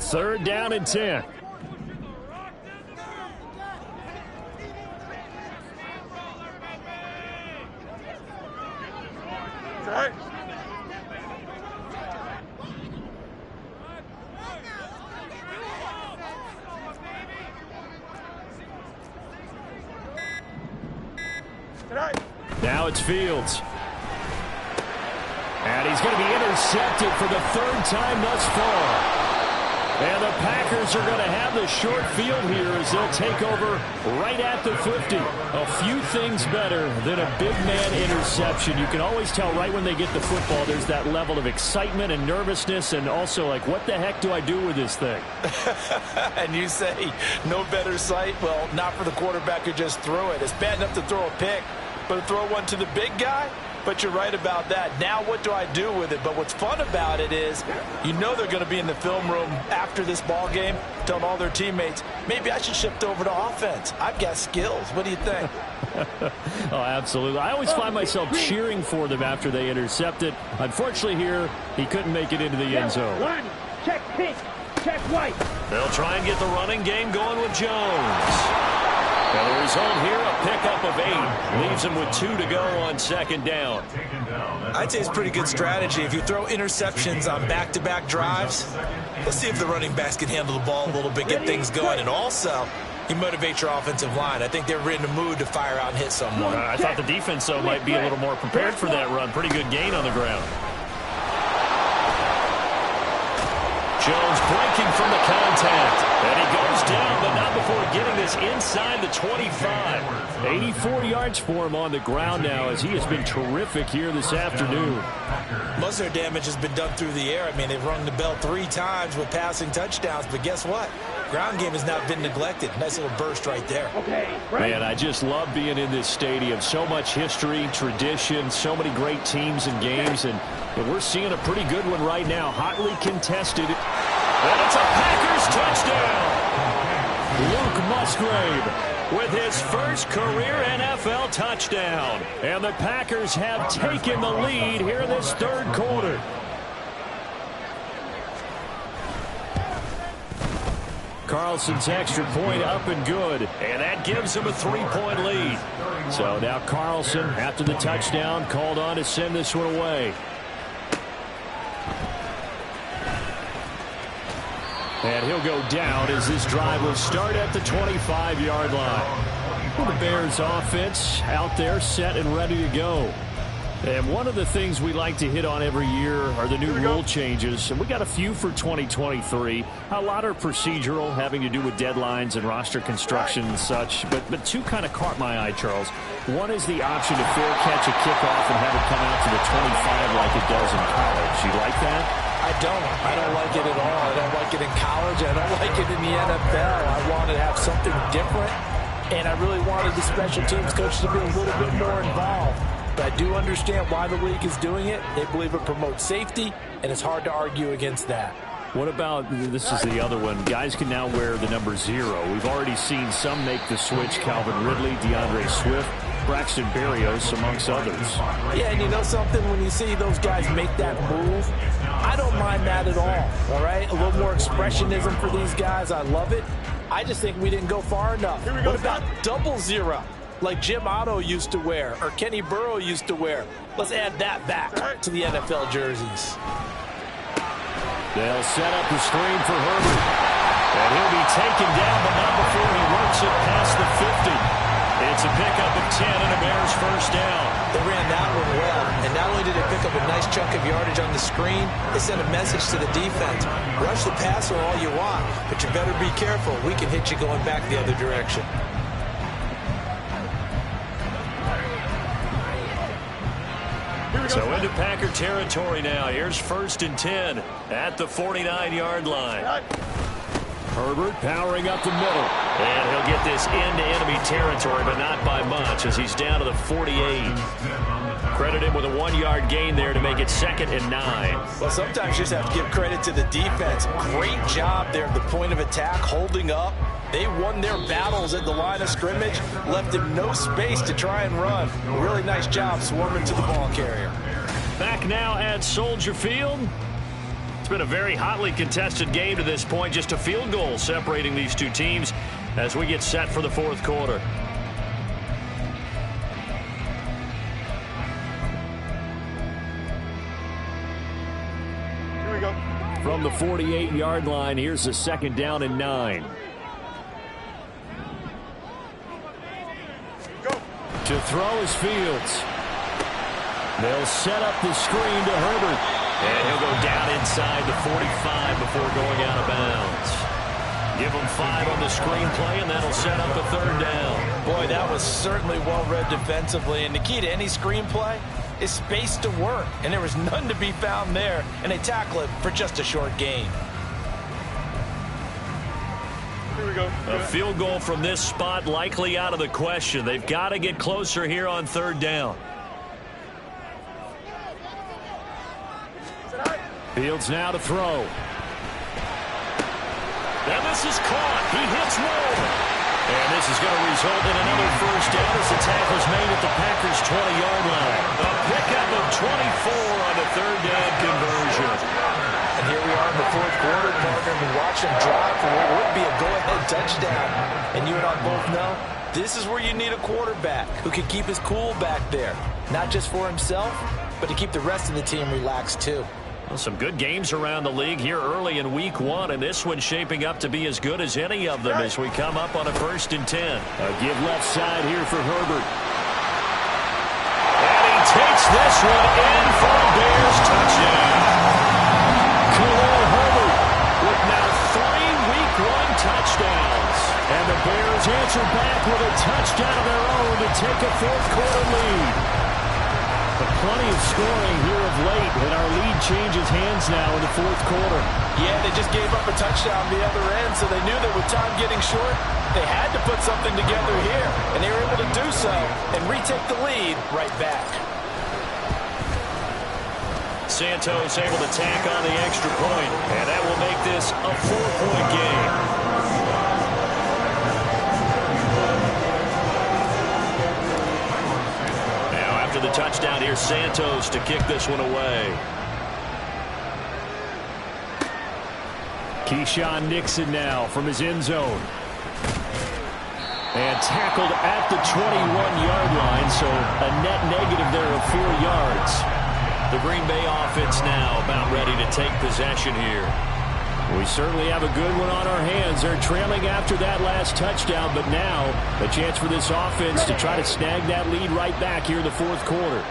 Third down and 10. Now it's Fields. And he's going to be intercepted for the third time thus far. And the Packers are going to have the short field here as they'll take over right at the 50. A few things better than a big man interception. You can always tell right when they get the football, there's that level of excitement and nervousness and also like, what the heck do I do with this thing? And you say, no better sight? Well, not for the quarterback who just threw it. It's bad enough to throw a pick, but to throw one to the big guy? But you're right about that. Now what do I do with it? But what's fun about it is you know they're going to be in the film room after this ball game telling all their teammates, maybe I should shift over to offense. I've got skills. What do you think? Oh, absolutely. I always find myself cheering for them after they intercept it. Unfortunately here, he couldn't make it into the end zone. One, check pink, check white. They'll try and get the running game going with Jones. And the result here, a pickup of 8. Leaves him with 2 to go on second down. I'd say it's pretty good strategy. If you throw interceptions on back-to-back drives, let's see if the running backs can handle the ball a little bit, get things going. And also, you motivate your offensive line. I think they're in the mood to fire out and hit someone. I thought the defense, though, might be a little more prepared for that run. Pretty good gain on the ground. Jones breaking from the contact. And he goes down, but not before getting this inside the 25. 84 yards for him on the ground now as he has been terrific here this afternoon. Most of their damage has been done through the air. I mean, they've rung the bell 3 times with passing touchdowns, but guess what? Ground game has not been neglected. Nice little burst right there. Man, I just love being in this stadium. So much history, tradition, so many great teams and games, and we're seeing a pretty good one right now. Hotly contested. And it's a Packers touchdown. Luke Musgrave with his first career NFL touchdown. And the Packers have taken the lead here in this third quarter. Carlson's extra point up and good. And that gives him a 3-point lead. So now Carlson, after the touchdown, called on to send this one away. And he'll go down as this drive will start at the 25-yard line. Well, the Bears offense out there set and ready to go. And one of the things we like to hit on every year are the new rule changes. And we got a few for 2023. A lot are procedural, having to do with deadlines and roster construction and such. But 2 kind of caught my eye, Charles. One is the option to fair catch a kickoff and have it come out to the 25 like it does in college. You like that? I don't like it at all. I don't like it in college. I don't like it in the NFL. I wanted to have something different, and I really wanted the special teams coach to be a little bit more involved. But I do understand why the league is doing it. They believe it promotes safety, and it's hard to argue against that. What about, this is the other one, guys can now wear the number 0. We've already seen some make the switch, Calvin Ridley, DeAndre Swift, Braxton Berrios, amongst others. Yeah, and you know something? When you see those guys make that move, I don't mind that at all right? A little more expressionism for these guys. I love it. I just think we didn't go far enough. What about double 0, like Jim Otto used to wear or Kenny Burrow used to wear? Let's add that back to the NFL jerseys. They'll set up the screen for Herbert. And he'll be taken down, but not before he works it past the 50. It's a pickup of 10 and a Bears first down. They ran that one well, and not only did they pick up a nice chunk of yardage on the screen, they sent a message to the defense. Rush the passer all you want, but you better be careful. We can hit you going back the other direction. So into Packer territory now. Here's 1st and 10 at the 49-yard line. Herbert powering up the middle. And he'll get this into enemy territory, but not by much as he's down to the 48. Credit him with a 1-yard gain there to make it 2nd and 9. Well, sometimes you just have to give credit to the defense. Great job there at the point of attack, holding up. They won their battles at the line of scrimmage, left him no space to try and run. A really nice job swarming to the ball carrier. Back now at Soldier Field. been a very hotly contested game to this point. Just a field goal separating these two teams as we get set for the fourth quarter. Here we go. From the 48-yard line, here's a 2nd down and 9. Go. To throw is Fields. They'll set up the screen to Herbert. And he'll go down inside the 45 before going out of bounds. Give him 5 on the screenplay, and that'll set up a 3rd down. Boy, that was certainly well read defensively. And the key to any screenplay is space to work. And there was none to be found there. And they tackle it for just a short gain. Here we go. A field goal from this spot likely out of the question. They've got to get closer here on 3rd down. Fields now to throw. And this is caught. He hits Moore. And this is going to result in another 1st down as the tackle's made at the Packers' 20-yard line. A pickup of 24 on the 3rd down conversion. And here we are in the 4th quarter, partner. We watch him drive for what would be a go-ahead touchdown. And you and I both know this is where you need a quarterback who can keep his cool back there. Not just for himself, but to keep the rest of the team relaxed too. Well, some good games around the league here early in week 1, and this one's shaping up to be as good as any of them as we come up on a 1st and 10. A give left side here for Herbert. And he takes this one in for a Bears touchdown. Khalil Herbert with now 3 week 1 touchdowns. And the Bears answer back with a touchdown of their own to take a 4th quarter lead. But plenty of scoring here of late, and our lead changes hands now in the 4th quarter. Yeah, they just gave up a touchdown the other end, so they knew that with time getting short, they had to put something together here, and they were able to do so and retake the lead right back. Santos able to tack on the extra point, and that will make this a 4-point game. After the touchdown, here's Santos to kick this one away. Keyshawn Nixon now from his end zone. And tackled at the 21-yard line, so a net negative there of 4 yards. The Green Bay offense now about ready to take possession here. We certainly have a good one on our hands. They're trailing after that last touchdown, but now a chance for this offense to try to snag that lead right back here in the 4th quarter.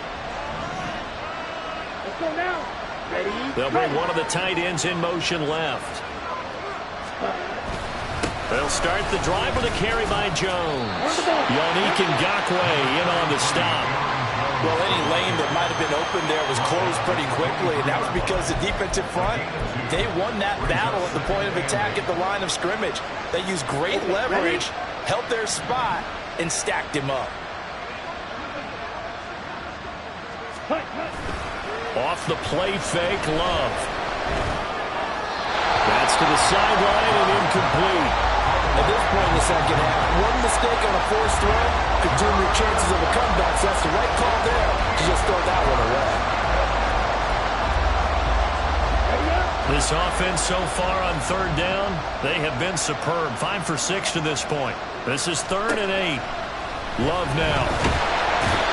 Let's go now. Ready? They'll bring one of the tight ends in motion left. They'll start the drive with a carry by Jones. Yannick Ngakoue in on the stop. Well, any lane that might have been open there was closed pretty quickly, and that was because the defensive front, they won that battle at the point of attack at the line of scrimmage. They used great leverage, held their spot, and stacked him up. Off the play fake, Love. That's to the sideline and incomplete. At this point in the second half, one mistake on a forced throw could doom your chances of a comeback, so that's the right call there to just throw that one away. This offense so far on 3rd down, they have been superb. 5 for 6 to this point. This is 3rd and 8. Love now.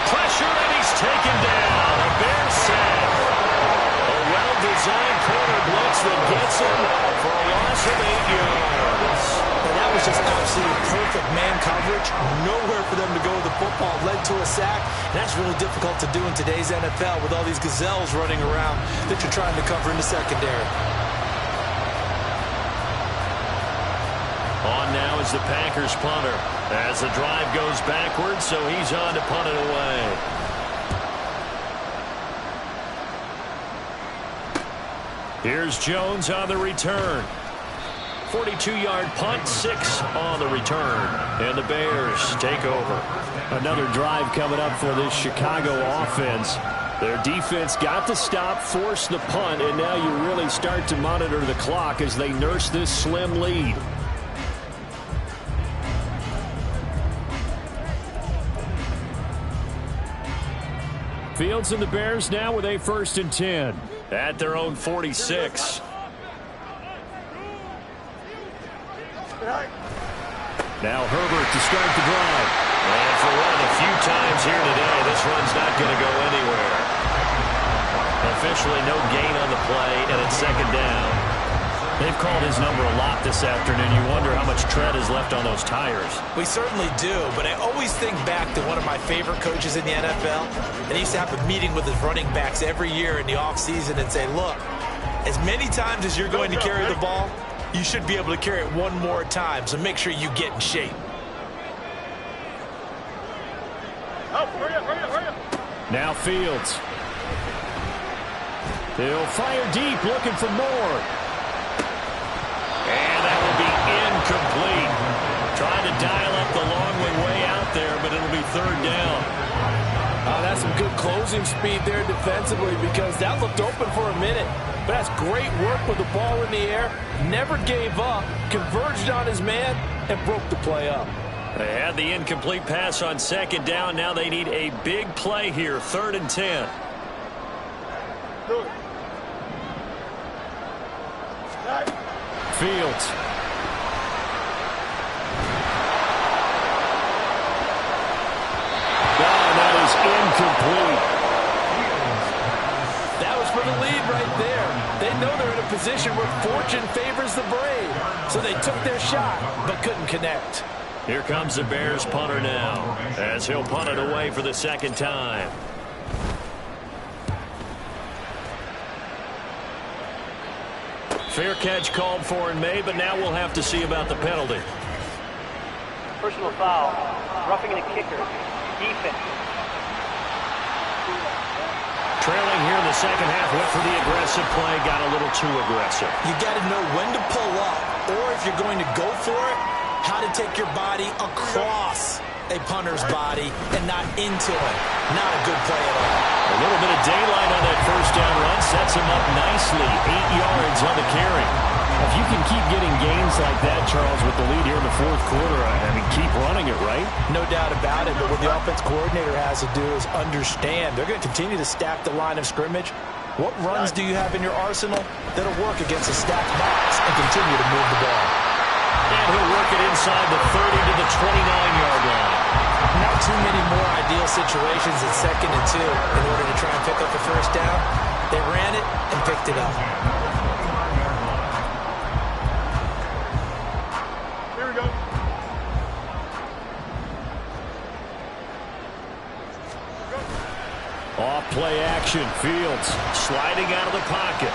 Pressure, and he's taken down. A Bears sack. A well-designed corner blitz that gets him for a loss of 8 yards. And that was just absolutely perfect man coverage. Nowhere for them to go with the football. Led to a sack. And that's really difficult to do in today's NFL with all these gazelles running around that you're trying to cover in the secondary. On now is the Packers punter. As the drive goes backwards, so he's on to punt it away. Here's Jones on the return. 42-yard punt, 6 on the return. And the Bears take over. Another drive coming up for this Chicago offense. Their defense got the stop, forced the punt, and now you really start to monitor the clock as they nurse this slim lead. Fields and the Bears now with a 1st and 10. At their own 46. Now Herbert to start the drive. And for one of the few times here today, this run's not going to go anywhere. Officially no gain on the play, and it's second down. They've called his number a lot this afternoon. You wonder how much tread is left on those tires. We certainly do, but I always think back to one of my favorite coaches in the NFL. And he used to have a meeting with his running backs every year in the offseason and say, look, as many times as you're going to carry the ball, you should be able to carry it one more time, so make sure you get in shape. Oh, hurry up, hurry up, hurry up. Now Fields. He'll fire deep, looking for more. And that will be incomplete. Trying to dial up the long way out there, but it'll be third down. That's some good closing speed there defensively because that looked open for a minute. But that's great work with the ball in the air. Never gave up, converged on his man, and broke the play up. They had the incomplete pass on second down. Now they need a big play here, 3rd and 10. Good. Fields. That is incomplete. That was for the lead right there. They know they're in a position where fortune favors the brave. So they took their shot, but couldn't connect. Here comes the Bears punter now, as he'll punt it away for the second time. Fair catch called for and made, but now we'll have to see about the penalty. Personal foul. Roughing the kicker. Defense. Trailing here in the second half, went for the aggressive play, got a little too aggressive. You got to know when to pull up, or if you're going to go for it, how to take your body across a punter's body and not into it. Not a good play at all. A little bit of daylight on that first down run sets him up nicely. 8 yards on the carry. If you can keep getting gains like that, Charles, with the lead here in the fourth quarter, I mean, keep running it, right? No doubt about it, but what the offense coordinator has to do is understand. They're going to continue to stack the line of scrimmage. What runs do you have in your arsenal that'll work against a stacked box and continue to move the ball? And he'll work it inside the 30 to the 29-yard line. Not too many more ideal situations at 2nd and 2 in order to try and pick up the first down. They ran it and picked it up. Here we go. Off play action. Fields sliding out of the pocket.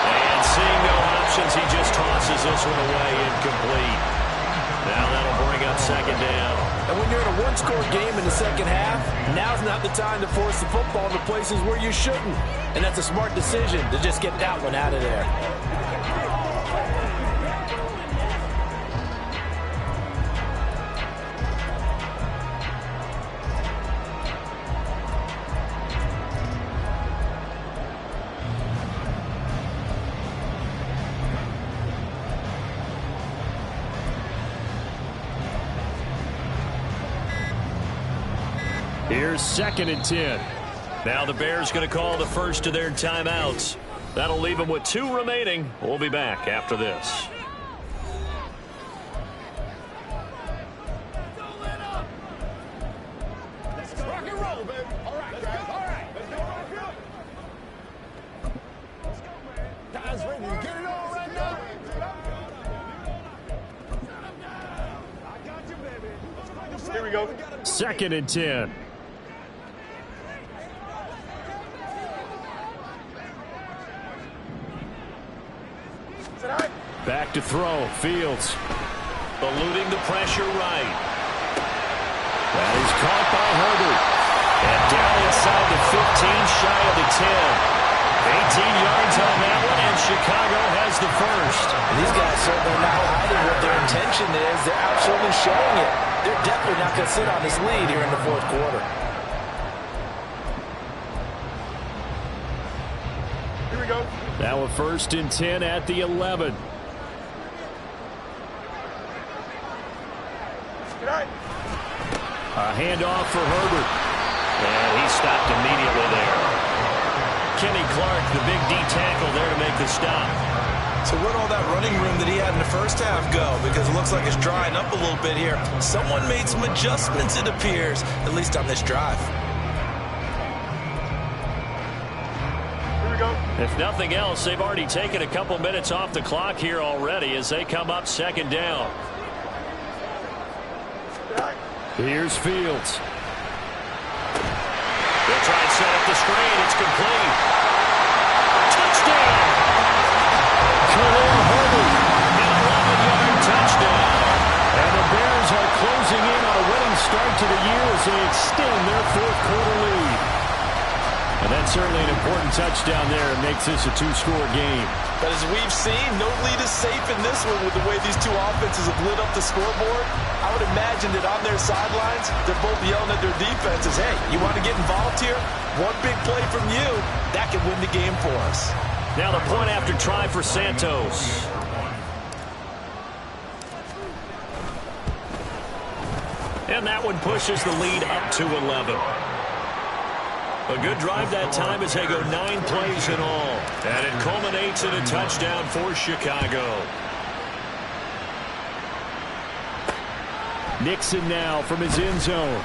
And seeing no options, he just tosses this one away, incomplete. Now that'll bring up second down. And when you're in a one-score game in the second half, now's not the time to force the football to places where you shouldn't. And that's a smart decision to just get that one out of there. Here's 2nd and 10. Now the Bears going to call the first of their timeouts. That'll leave them with 2 remaining. We'll be back after this. Rock and roll, baby. All right, guys. All right. Let's go. Let's go, man. Guys ready to get it on right now? I got you, baby. Here we go. 2nd and 10. Back to throw. Fields eluding the pressure right. That is caught by Herbert. And down inside the 15, shy of the 10. 18 yards on that one, and Chicago has the first. These guys certainly not hiding what their intention is. They're absolutely showing it. They're definitely not going to sit on this lead here in the fourth quarter. Here we go. Now a 1st and 10 at the 11. A handoff for Herbert. And he stopped immediately there. Kenny Clark, the big D tackle there to make the stop. So where'd all that running room that he had in the first half go? Because it looks like it's drying up a little bit here. Someone made some adjustments, it appears, at least on this drive. Here we go. If nothing else, they've already taken a couple minutes off the clock here already as they come up second down. Here's Fields. They'll try and set up the screen. It's complete. Touchdown! Khalil Herbert, an 11-yard touchdown. And the Bears are closing in on a winning start to the year as they extend their fourth-quarter lead. And that's certainly an important touchdown there. It makes this a two-score game. But as we've seen, no lead is safe in this one with the way these two offenses have lit up the scoreboard. I would imagine that on their sidelines, they're both yelling at their defenses, hey, you want to get involved here? One big play from you, that could win the game for us. Now the point after try for Santos. And that one pushes the lead up to 11. A good drive that time as they go 9 plays in all. And it culminates in a touchdown for Chicago. Nixon now from his end zone.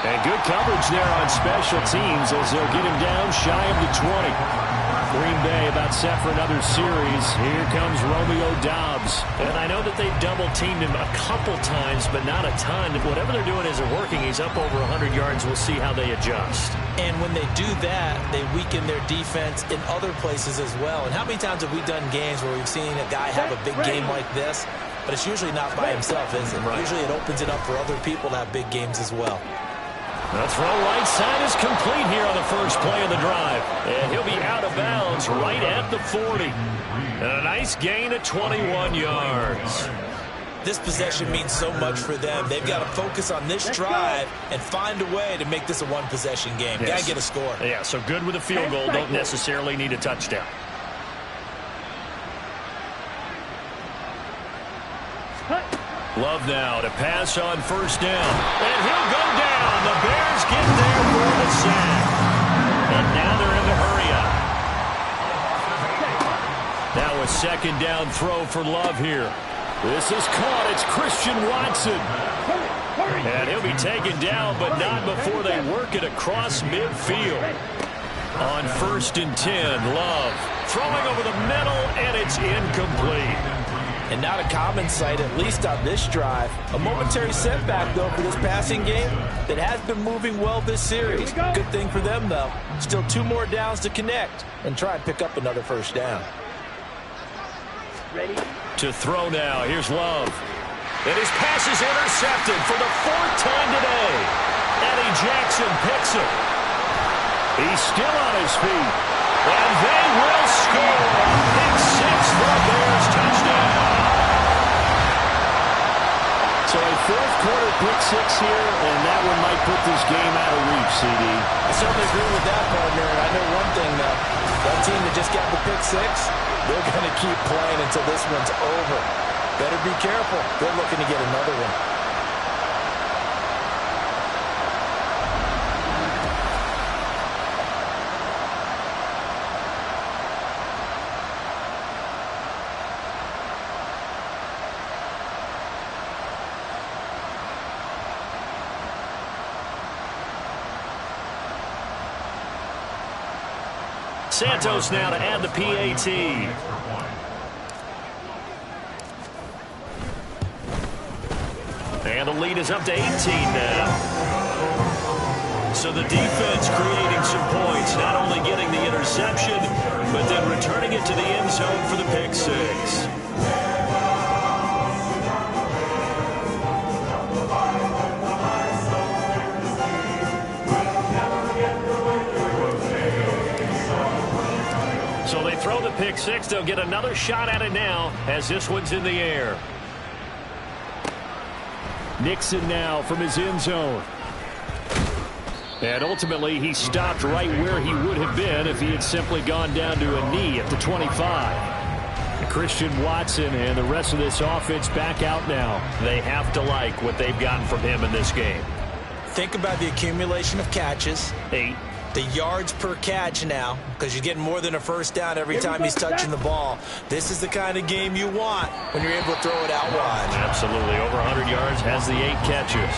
And good coverage there on special teams as they'll get him down shy of the 20. Green Bay about set for another series. Here comes Romeo Doubs. And I know that they've double-teamed him a couple times, but not a ton. Whatever they're doing isn't working. He's up over 100 yards. We'll see how they adjust. And when they do that, they weaken their defense in other places as well. And how many times have we done games where we've seen a guy have a big game like this, but it's usually not by himself, is it? Right. Usually it opens it up for other people to have big games as well. The throw right side is complete here on the first play of the drive. And he'll be out of bounds right at the 40. And a nice gain of 21 yards. This possession means so much for them. They've got to focus on this drive and find a way to make this a one-possession game. Yes. Got to get a score. Yeah, so good with a field goal. Don't necessarily need a touchdown. Love now to pass on first down. And he'll go down. The Bears get there for the sack. And now they're in the hurry-up. Now a second down throw for Love here. This is caught. It's Christian Watson. And he'll be taken down, but not before they work it across midfield. On 1st and 10, Love throwing over the middle, and it's incomplete. And not a common sight, at least on this drive. A momentary setback, though, for this passing game that has been moving well this series. Good thing for them, though. Still 2 more downs to connect and try and pick up another first down. Ready? To throw now. Here's Love. And his pass is intercepted for the 4th time today. Eddie Jackson picks it. He's still on his feet. And they will score. Pick 6 for the Bears touchdown. So a 4th-quarter pick 6 here, and that one might put this game out of reach, CD. I certainly agree with that, partner. And I know one thing, though. That team that just got the pick 6, they're going to keep playing until this one's over. Better be careful. They're looking to get another one. Santos now to add the PAT. And the lead is up to 18 now. So the defense creating some points, not only getting the interception, but then returning it to the end zone for the pick 6. So they throw the pick 6. They'll get another shot at it now as this one's in the air. Nixon now from his end zone. And ultimately, he stopped right where he would have been if he had simply gone down to a knee at the 25. Christian Watson and the rest of this offense back out now. They have to like what they've gotten from him in this game. Think about the accumulation of catches. 8. The yards per catch now, because you're getting more than a first down every time he's touching the ball. This is the kind of game you want when you're able to throw it out wide. Absolutely. Over 100 yards, has the 8 catches.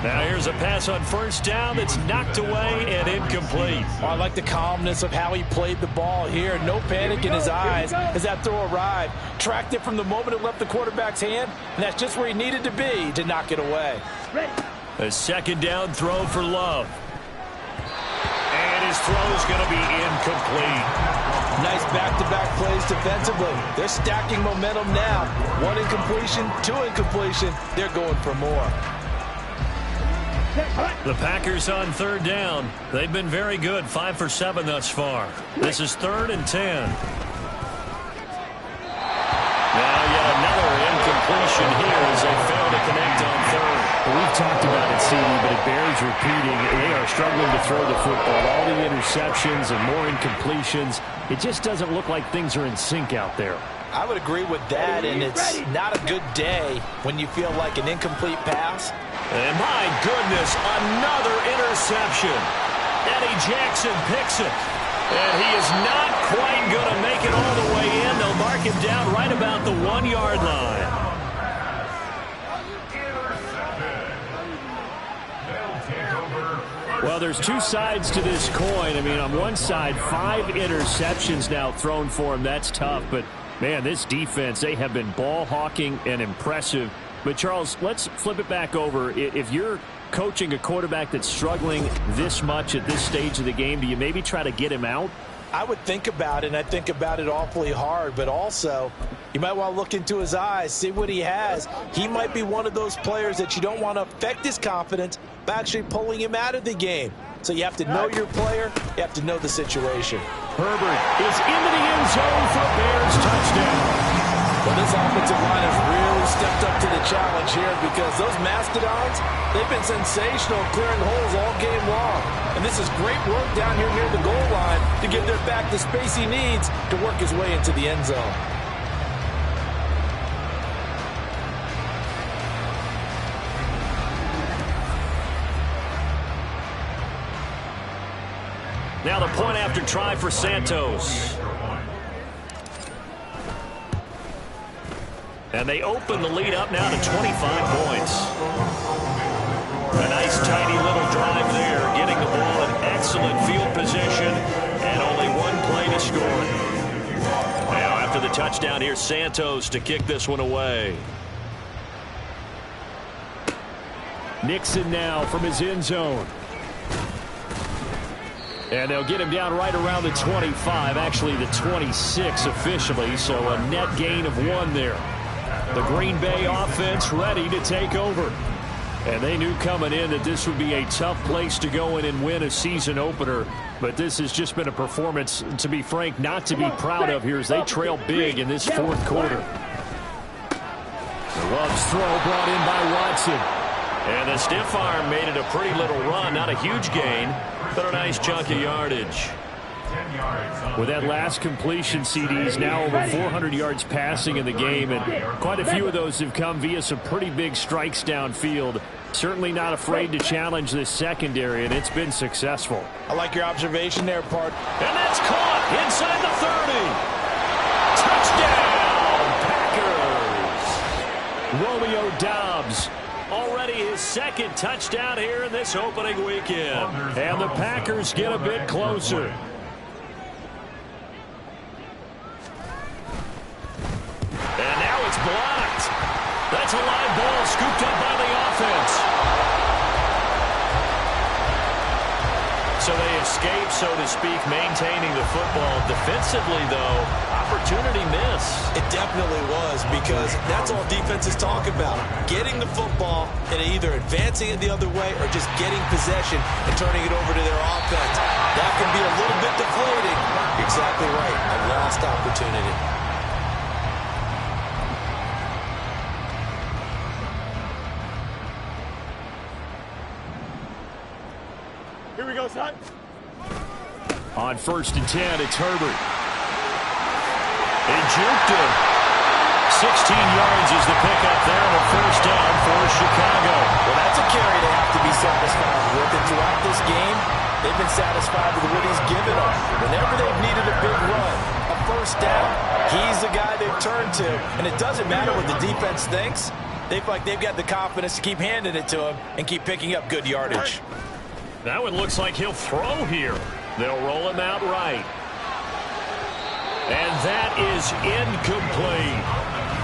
Now here's a pass on first down that's knocked away and incomplete. Oh, I like the calmness of how he played the ball here. No panic in his eyes as that throw arrived. Tracked it from the moment it left the quarterback's hand, and that's just where he needed to be to knock it away. A second down throw for Love. And his throw is going to be incomplete. Nice back-to-back plays defensively. They're stacking momentum now. 1 incompletion, 2 incompletion. They're going for more. The Packers on third down. They've been very good, 5 for 7 thus far. This is 3rd and 10. Now yet another incompletion here as they fail to connect on third. Well, we've talked about it, CD, but it bears repeating. They are struggling to throw the football. All the interceptions and more incompletions. It just doesn't look like things are in sync out there. I would agree with that, and it's not a good day when you feel like an incomplete pass. And my goodness, another interception. Eddie Jackson picks it. And he is not quite going to make it all the way in. They'll mark him down right about the 1-yard line. Well, there's 2 sides to this coin. I mean, on one side, 5 interceptions now thrown for him. That's tough. But, man, this defense, they have been ball hawking and impressive. But, Charles, let's flip it back over. If you're coaching a quarterback that's struggling this much at this stage of the game, do you maybe try to get him out? I would think about it, and I think about it awfully hard. But also, you might want to look into his eyes, see what he has. He might be one of those players that you don't want to affect his confidence by actually pulling him out of the game. So you have to know your player. You have to know the situation. Herbert is into the end zone for a Bears touchdown. Well, this offensive line has really stepped up to the challenge here because those Mastodons, they've been sensational clearing holes all game long. And this is great work down here near the goal line to give their back the space he needs to work his way into the end zone. Now the point after try for Santos. And they open the lead up now to 25 points. A nice tiny little drive there, getting the ball in excellent field position, and only 1 play to score. Now after the touchdown, here's Santos to kick this one away. Nixon now from his end zone. And they'll get him down right around the 25, actually the 26 officially, so a net gain of 1 there. The Green Bay offense ready to take over. And they knew coming in that this would be a tough place to go in and win a season opener. But this has just been a performance, to be frank, not to be proud of here as they trail big in this 4th quarter. The Love's throw brought in by Watson. And the stiff arm made it a pretty little run. Not a huge gain, but a nice chunk of yardage. With that last completion, CDs now over 400 yards passing in the game, and quite a few of those have come via some pretty big strikes downfield. Certainly not afraid to challenge this secondary, and it's been successful. I like your observation there, Part. And that's caught inside the 30. Touchdown, Packers. Romeo Doubs. Already his 2nd touchdown here in this opening weekend. And the Packers get a bit closer. And now it's blocked. That's a live ball scooped up by the offense. So they escape, so to speak, maintaining the football. Defensively, though, opportunity miss. It definitely was, because that's all defenses talk about. Getting the football and either advancing it the other way or just getting possession and turning it over to their offense. That can be a little bit deflating. You're exactly right. A lost opportunity. Here we go, son. On 1st and 10, it's Herbert. He juked him. 16 yards is the pickup there on a 1st down for Chicago. Well, that's a carry they have to be satisfied with. And throughout this game, they've been satisfied turn to, and it doesn't matter what the defense thinks. They feel like they've got the confidence to keep handing it to him and keep picking up good yardage. That one looks like he'll throw here. They'll roll him out right. And that is incomplete.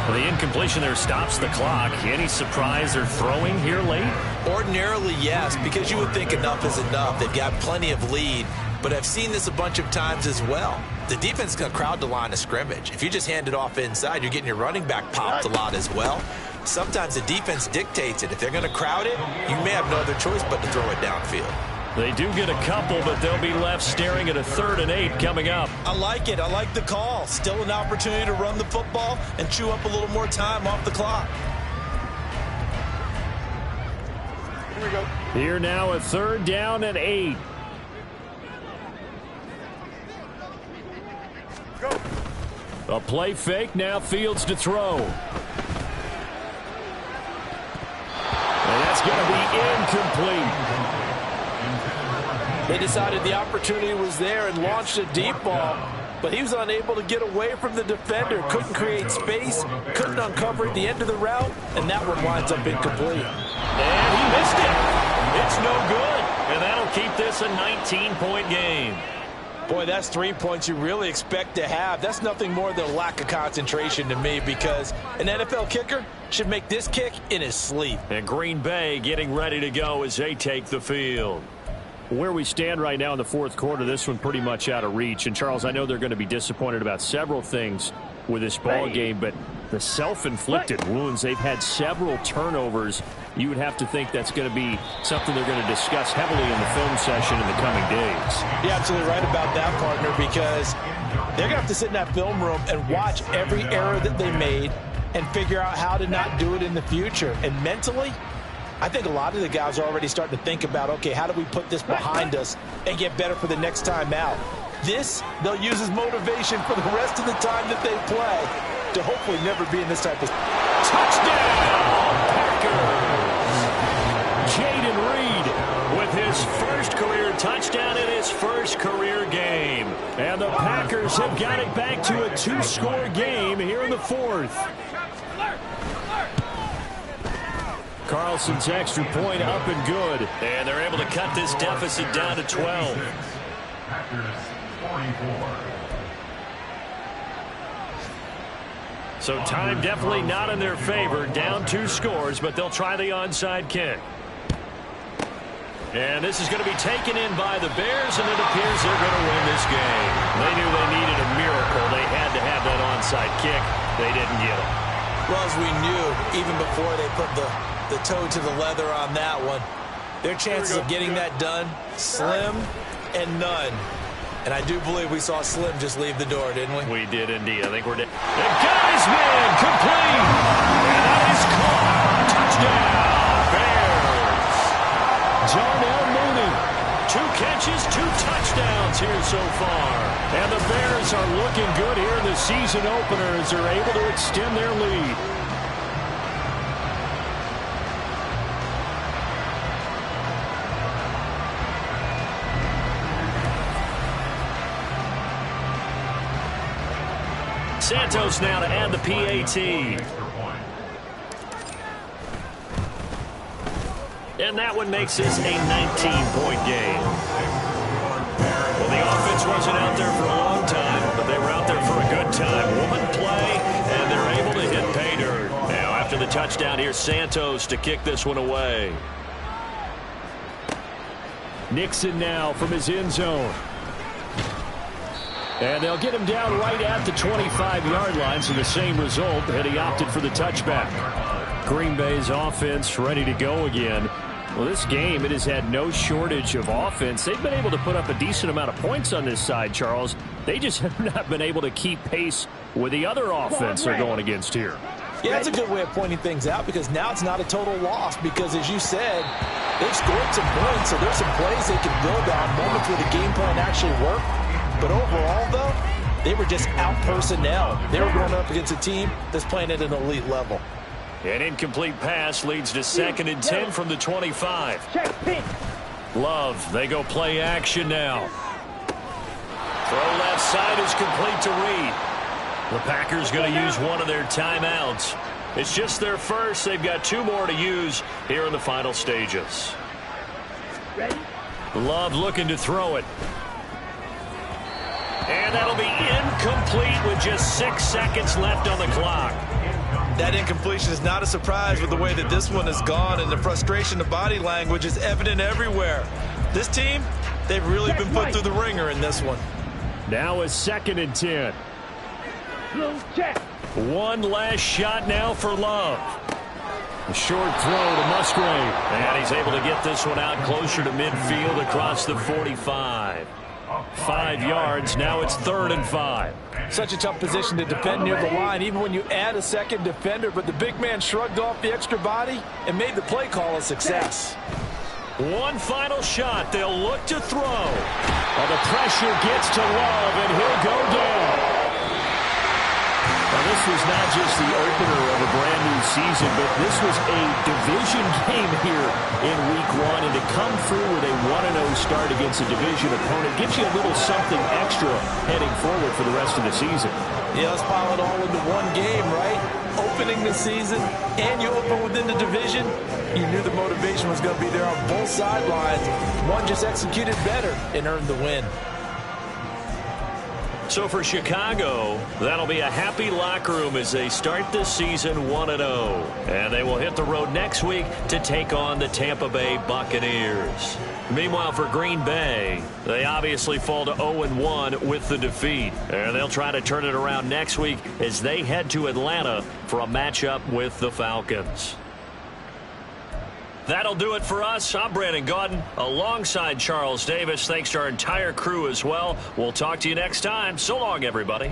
Well, the incompletion there stops the clock. Any surprise they're throwing here late? Ordinarily, yes, because you would think enough is enough. They've got plenty of lead, but I've seen this a bunch of times as well. The defense is going to crowd the line of scrimmage. If you just hand it off inside, you're getting your running back popped a lot as well. Sometimes the defense dictates it. If they're going to crowd it, you may have no other choice but to throw it downfield. They do get a couple, but they'll be left staring at a 3rd and 8 coming up. I like it. I like the call. Still an opportunity to run the football and chew up a little more time off the clock. Here we go. Here now a 3rd down and 8. Go. A play fake, now Fields to throw. And that's going to be incomplete. They decided the opportunity was there and launched a deep ball, but he was unable to get away from the defender. Couldn't create space, couldn't uncover at the end of the route, and that one winds up incomplete. And he missed it. It's no good. And that'll keep this a 19-point game. Boy, that's 3 points you really expect to have. That's nothing more than a lack of concentration to me, because an NFL kicker should make this kick in his sleep. And Green Bay getting ready to go as they take the field. Where we stand right now in the 4th quarter, this one pretty much out of reach. And, Charles, I know they're going to be disappointed about several things with this ball game, but the self-inflicted wounds, they've had several turnovers. You would have to think that's going to be something they're going to discuss heavily in the film session in the coming days. You're absolutely right about that, partner, because they're going to have to sit in that film room and watch every error that they made and figure out how to not do it in the future. And mentally, I think a lot of the guys are already starting to think about, okay, how do we put this behind us and get better for the next time out? This, they'll use as motivation for the rest of the time that they play to hopefully never be in this type of... Touchdown, Packers! Jayden Reed with his first career touchdown in his first career game. And the Packers have got it back to a 2-score game here in the 4th. Carlson's extra point up and good. And they're able to cut this deficit down to 12. So time definitely not in their favor. Down 2 scores, but they'll try the onside kick. And this is going to be taken in by the Bears, and it appears they're going to win this game. They knew they needed a miracle. They had to have that onside kick. They didn't get it. Well, as we knew, even before they put the toe to the leather on that one, their chances of getting that done, slim and none. And I do believe we saw Slim just leave the door, didn't we? We did indeed. I think we're dead. And Geisman complete. And that is caught. Touchdown, Bears. Darnell Mooney. 2 catches, 2 touchdowns here so far. And the Bears are looking good here in the season opener as they're able to extend their lead. Santos now to add the PAT. And that one makes this a 19-point game. Well, the offense wasn't out there for a long time, but they were out there for a good time. One play, and they're able to hit pay dirt. Now, after the touchdown, here's Santos to kick this one away. Nixon now from his end zone. And they'll get him down right at the 25-yard line, so the same result, had he opted for the touchback. Green Bay's offense ready to go again. Well, this game, it has had no shortage of offense. They've been able to put up a decent amount of points on this side, Charles. They just have not been able to keep pace with the other offense they're going against here. Yeah, that's a good way of pointing things out, because now it's not a total loss, because as you said, they've scored some points, so there's some plays they can build on, moments where the game plan actually worked. But overall, though, they were just out-personnel. They were going up against a team that's playing at an elite level. An incomplete pass leads to 2nd and 10 from the 25. Love, they go play action now. Throw left side is complete to Reed. The Packers going to use one of their timeouts. It's just their first. They've got 2 more to use here in the final stages. Ready? Love looking to throw it. And that'll be incomplete with just 6 seconds left on the clock. That incompletion is not a surprise with the way that this one has gone, and the frustration, the body language is evident everywhere. This team, they've really been put through the ringer in this one. Now a 2nd and 10. Check. One last shot now for Love. A short throw to Musgrave. And he's able to get this one out closer to midfield across the 45. 5 yards. Now it's 3rd and 5. Such a tough position to defend near the line, even when you add a second defender, but the big man shrugged off the extra body and made the play call a success. One final shot. They'll look to throw. Well, the pressure gets to Love, and he'll go down. Well, this was not just the opener of a brand new season, but this was a division game here in Week 1. And to come through with a 1-0 start against a division opponent gives you a little something extra heading forward for the rest of the season. Yeah, let's pile it all into one game, right? Opening the season, and you open within the division. You knew the motivation was going to be there on both sidelines. One just executed better and earned the win. So for Chicago, that'll be a happy locker room as they start this season 1-0. And they will hit the road next week to take on the Tampa Bay Buccaneers. Meanwhile, for Green Bay, they obviously fall to 0-1 with the defeat. And they'll try to turn it around next week as they head to Atlanta for a matchup with the Falcons. That'll do it for us. I'm Brandon Gaudin alongside Charles Davis. Thanks to our entire crew as well. We'll talk to you next time. So long, everybody.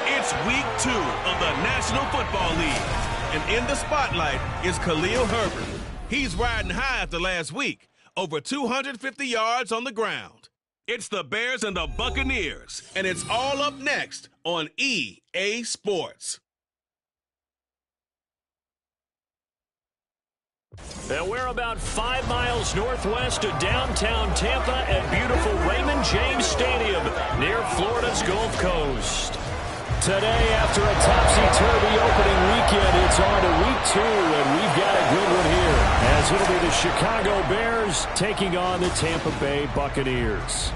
It's week 2 of the National Football League. And in the spotlight is Khalil Herbert. He's riding high after last week. Over 250 yards on the ground. It's the Bears and the Buccaneers. And it's all up next on EA Sports. And we're about 5 miles northwest of downtown Tampa at beautiful Raymond James Stadium near Florida's Gulf Coast. Today, after a topsy-turvy opening weekend, it's on to week 2, and we've got a good one here. As as it'll be the Chicago Bears taking on the Tampa Bay Buccaneers.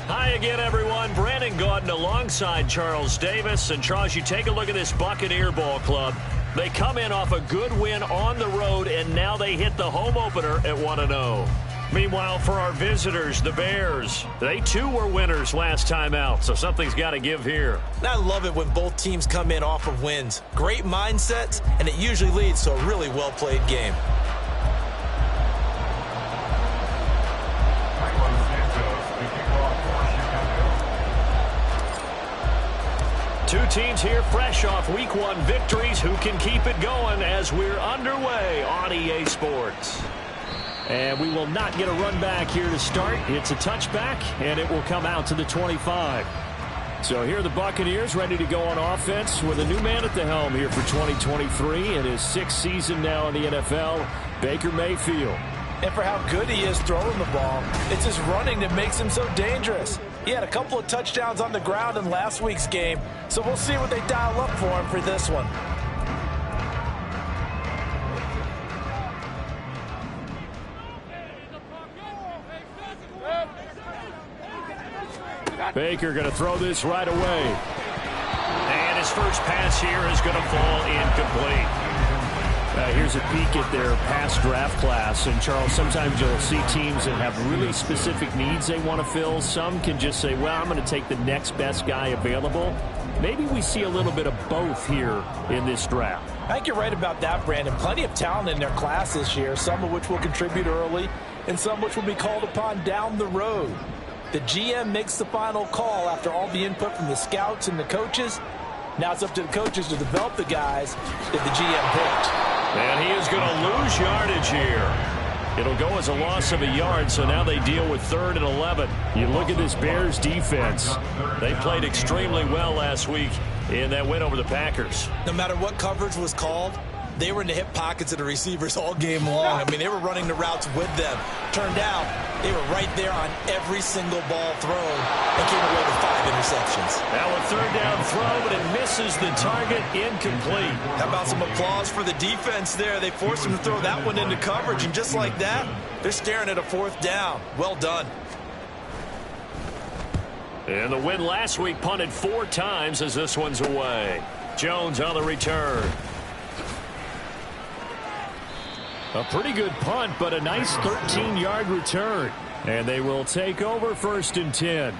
Hi again, everyone. Brandon Gaudin alongside Charles Davis. And, Charles, you take a look at this Buccaneer ball club. They come in off a good win on the road, and now they hit the home opener at 1-0. Meanwhile, for our visitors, the Bears, they too were winners last time out, so something's got to give here. I love it when both teams come in off of wins. Great mindsets, and it usually leads to a really well-played game. Two teams here fresh off Week 1 victories. Who can keep it going as we're underway on EA Sports? And we will not get a run back here to start. It's a touchback, and it will come out to the 25. So here are the Buccaneers ready to go on offense with a new man at the helm here for 2023 in his 6th season now in the NFL, Baker Mayfield. And for how good he is throwing the ball, it's his running that makes him so dangerous. He had a couple of touchdowns on the ground in last week's game, so we'll see what they dial up for him for this one. Baker going to throw this right away. And his first pass here is going to fall incomplete. Here's a peek at their past draft class. And, Charles, sometimes you'll see teams that have really specific needs they want to fill. Some can just say, well, I'm going to take the next best guy available. Maybe we see a little bit of both here in this draft. I think you're right about that, Brandon. Plenty of talent in their class this year, some of which will contribute early and some which will be called upon down the road. The GM makes the final call after all the input from the scouts and the coaches. Now it's up to the coaches to develop the guys that the GM picked. And he is going to lose yardage here. It'll go as a loss of a yard, so now they deal with 3rd and 11. You look at this Bears defense. They played extremely well last week in that win over the Packers. No matter what coverage was called, they were in the hip pockets of the receivers all game long. I mean, they were running the routes with them. Turned out, they were right there on every single ball thrown and came away with 5 interceptions. Now a 3rd down throw, but it misses the target, incomplete. How about some applause for the defense there? They forced him to throw that one into coverage, and just like that, they're staring at a 4th down. Well done. And the win last week punted 4 times as this one's away. Jones on the return. A pretty good punt, but a nice 13-yard return. And they will take over 1st and 10.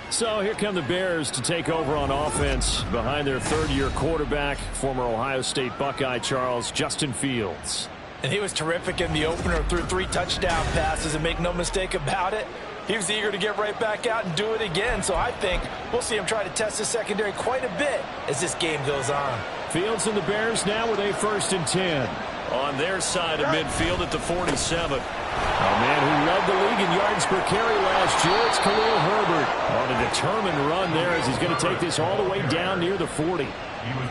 So here come the Bears to take over on offense behind their 3rd-year quarterback, former Ohio State Buckeye Charles, Justin Fields. And he was terrific in the opener, threw 3 touchdown passes, and make no mistake about it, he was eager to get right back out and do it again. So I think we'll see him try to test his secondary quite a bit as this game goes on. Fields and the Bears now with a 1st and 10. On their side of midfield at the 47. A man who led the league in yards per carry last year, it's Khalil Herbert on a determined run there as he's going to take this all the way down near the 40.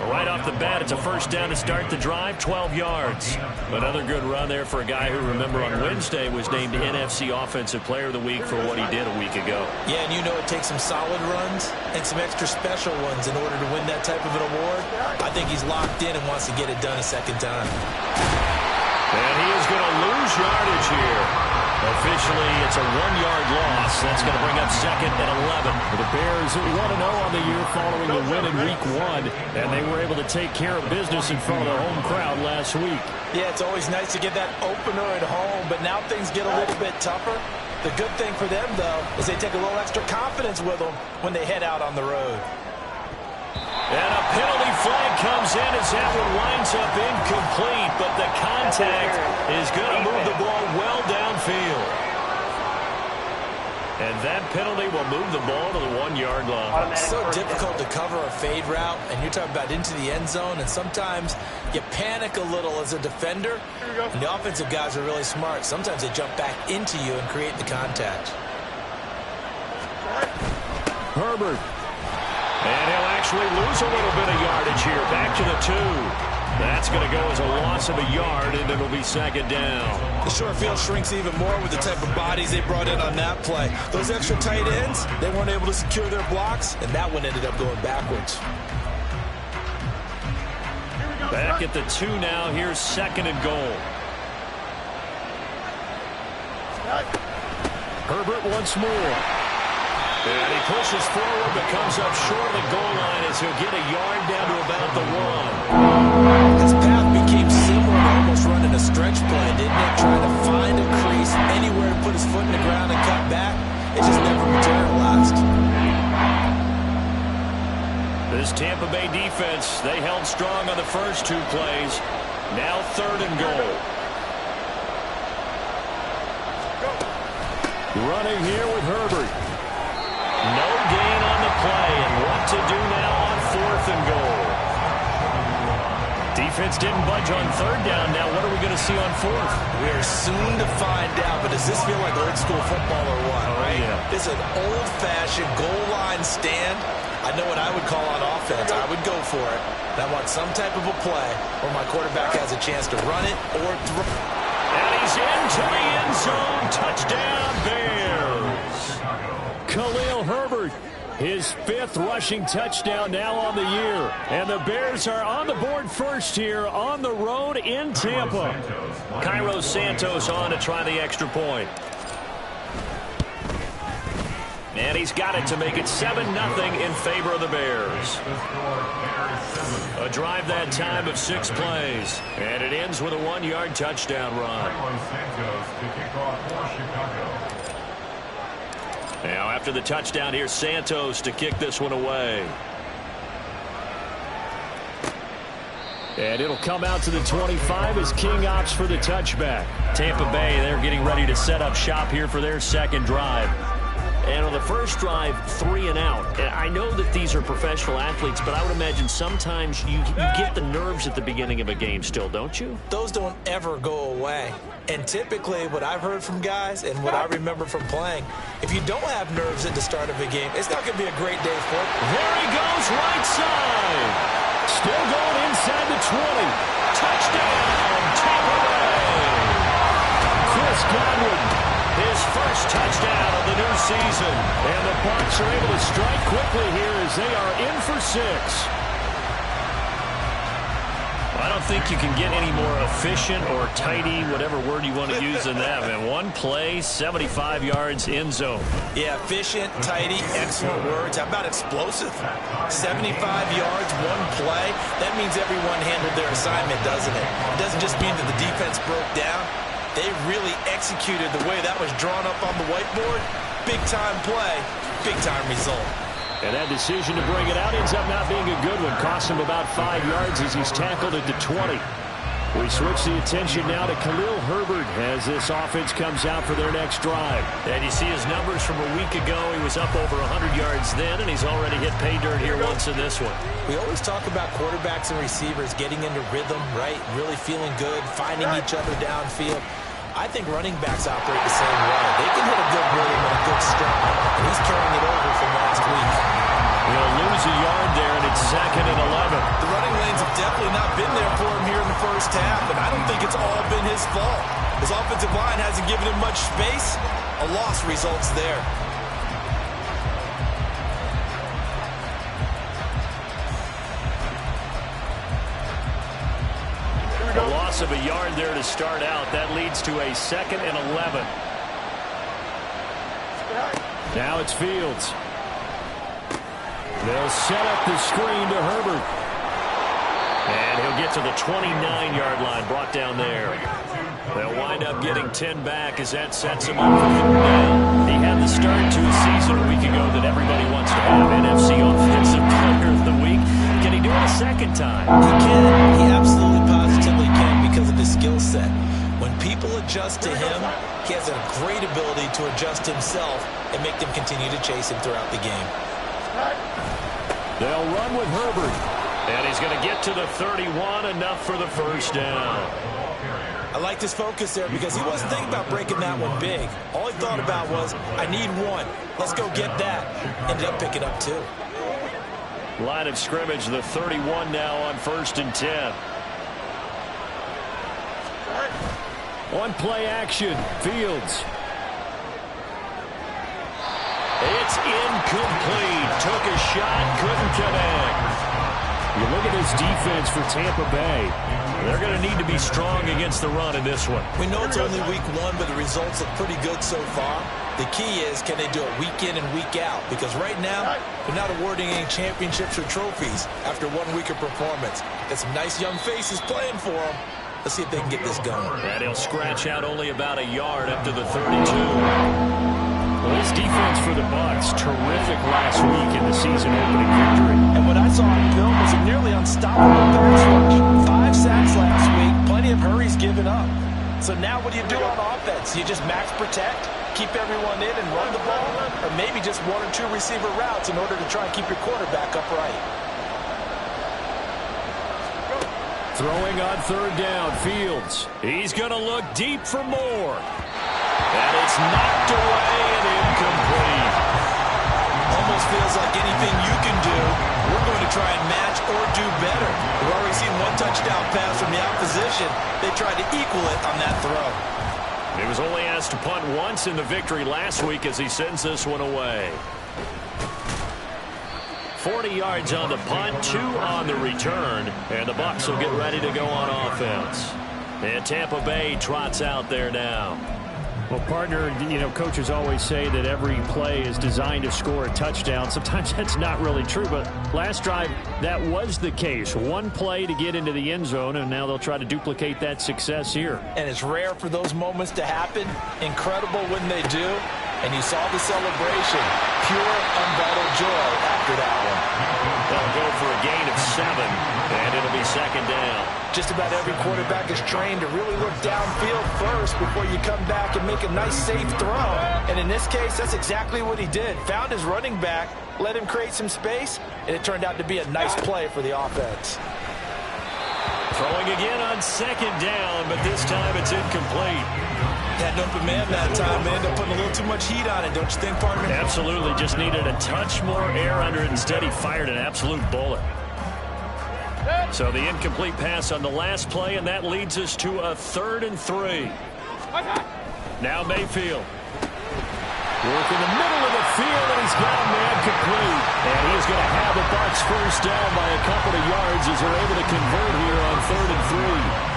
Right off the bat, it's a 1st down to start the drive, 12 yards. Another good run there for a guy who, remember, on Wednesday was named NFC Offensive Player of the Week for what he did a week ago. Yeah, and you know it takes some solid runs and some extra special ones in order to win that type of an award. I think he's locked in and wants to get it done a 2nd time. And he is going to lose yardage here. Officially, it's a 1-yard loss. That's going to bring up 2nd and 11. The Bears 1-0 on the year following the win in Week 1, and they were able to take care of business in front of the home crowd last week. Yeah, it's always nice to get that opener at home, but now things get a little bit tougher. The good thing for them, though, is they take a little extra confidence with them when they head out on the road. And a penalty flag comes in as that one winds up incomplete, but the contact is going to move the ball well downfield. And that penalty will move the ball to the 1-yard line. It's so difficult to cover a fade route, and you're talking about into the end zone, and sometimes you panic a little as a defender, and the offensive guys are really smart. Sometimes they jump back into you and create the contact. Herbert. And he'll actually lose a little bit of yardage here. Back to the 2. That's going to go as a loss of a yard, and it'll be 2nd down. The short field shrinks even more with the type of bodies they brought in on that play. Those extra tight ends, they weren't able to secure their blocks, and that one ended up going backwards. Back at the 2 now. Here's 2nd and goal. Herbert once more. And he pushes forward, but comes up short of the goal line as he'll get a yard down to about the 1. His path became similar to almost running a stretch play, didn't it? Trying to find a crease anywhere to put his foot in the ground and cut back. It just never materialized. This Tampa Bay defense, they held strong on the first 2 plays. Now 3rd and goal. Running here with Herbert. No gain on the play, and what to do now on 4th and goal. Defense didn't budge on 3rd down. Now what are we going to see on 4th? We're soon to find out, but does this feel like old school football or what, right? Yeah. This is an old-fashioned goal line stand. I know what I would call on offense. I would go for it. And I want some type of a play where my quarterback has a chance to run it or throw. And he's into the end zone. Touchdown, Bears. Khalil Herbert, his 5th rushing touchdown now on the year. And the Bears are on the board first here on the road in Tampa. Cairo Santos on to try the extra point. And he's got it to make it 7-0 in favor of the Bears. A drive that time of 6 plays. And it ends with a 1-yard touchdown run. Now after the touchdown, here's Santos to kick this one away. And it'll come out to the 25 as King opts for the touchback. Tampa Bay, they're getting ready to set up shop here for their 2nd drive. And on the first drive, 3 and out. And I know that these are professional athletes, but I would imagine sometimes you get the nerves at the beginning of a game still, don't you? Those don't ever go away. And typically what I've heard from guys and what I remember from playing, if you don't have nerves at the start of a game, it's not going to be a great day for it. There he goes, right side. Still going inside the 20. Touchdown, Tampa Bay. Chris Godwin. His first touchdown of the new season. And the Bucs are able to strike quickly here as they are in for 6. I don't think you can get any more efficient or tidy, whatever word you want to use in that. Man, 1 play, 75 yards, end zone. Yeah, efficient, tidy, excellent words. How about explosive? 75 yards, 1 play. That means everyone handled their assignment, doesn't it? It doesn't just mean that the defense broke down. They really executed the way that was drawn up on the whiteboard. Big-time play, big-time result. And that decision to bring it out ends up not being a good one. Cost him about 5 yards as he's tackled at the 20. We switch the attention now to Khalil Herbert as this offense comes out for their next drive. And you see his numbers from a week ago. He was up over 100 yards then, and he's already hit pay dirt here once in this one. We always talk about quarterbacks and receivers getting into rhythm, right? Really feeling good, finding each other downfield. I think running backs operate the same way. They can hit a good rhythm and a good stride, and he's carrying it over from last week. He'll lose a yard there, and it's 2nd and 11. The running lanes have definitely not been there for him here in the first half, and I don't think it's all been his fault. His offensive line hasn't given him much space. A loss results there. A loss of a yard there to start out. That leads to a 2nd and 11. Now it's Fields. They'll set up the screen to Herbert. And he'll get to the 29-yard line, brought down there. They'll wind up getting 10 back as that sets him up for 3rd down. He had the start to a season a week ago that everybody wants to have. NFC Offensive Player of the Week. Can he do it a 2nd time? He can. He absolutely positively can because of his skill set. When people adjust to him, he has a great ability to adjust himself and make them continue to chase him throughout the game. They'll run with Herbert. And he's going to get to the 31, enough for the first down. I liked his focus there because he wasn't thinking about breaking that one big. All he thought about was, I need 1. Let's go get that. Ended up picking up 2. Line of scrimmage, the 31 now on 1st and 10. One play action. Fields. It's incomplete. Took a shot, couldn't connect. You look at this defense for Tampa Bay. They're going to need to be strong against the run in this one. We know it's only week one, but the results look pretty good so far. The key is, can they do it week in and week out? Because right now, they're not awarding any championships or trophies after 1 week of performance. Got some nice young faces playing for them. Let's see if they can get this going. And he'll scratch out only about a yard up to the 32. Well, this defense for the Bucs, terrific last week in the season-opening victory. And what I saw on film was a nearly unstoppable pass rush. 5 sacks last week, plenty of hurries given up. So now what do you do on offense? You just max protect, keep everyone in and run the ball, or maybe just 1 or 2 receiver routes in order to try and keep your quarterback upright. Throwing on third down, Fields. He's going to look deep for more. And it's knocked away and incomplete. Almost feels like anything you can do, we're going to try and match or do better. We've already seen 1 touchdown pass from the opposition. They tried to equal it on that throw. He was only asked to punt once in the victory last week as he sends this one away. 40 yards on the punt, 2 on the return, and the Bucs will get ready to go on offense. And Tampa Bay trots out there now. Well, partner, you know, coaches always say that every play is designed to score a touchdown. Sometimes that's not really true, but last drive, that was the case. 1 play to get into the end zone, and now they'll try to duplicate that success here. And it's rare for those moments to happen. Incredible when they do. And you saw the celebration. Pure, unbridled joy after that one. They'll go for a gain of 7, and it'll be 2nd down. Just about every quarterback is trained to really look downfield first before you come back and make a nice, safe throw. And in this case, that's exactly what he did. Found his running back, let him create some space, and it turned out to be a nice play for the offense. Throwing again on 2nd down, but this time it's incomplete. Had an open man that time, and ended up putting a little too much heat on it, don't you think, partner? Absolutely, just needed a touch more air under it. Instead, he fired an absolute bullet. So the incomplete pass on the last play, and that leads us to a 3rd and 3. Now Mayfield. Work in the middle of the field, and he's got a man complete. And he's going to have the Bucs first down by a couple of yards as they're able to convert here on 3rd and 3.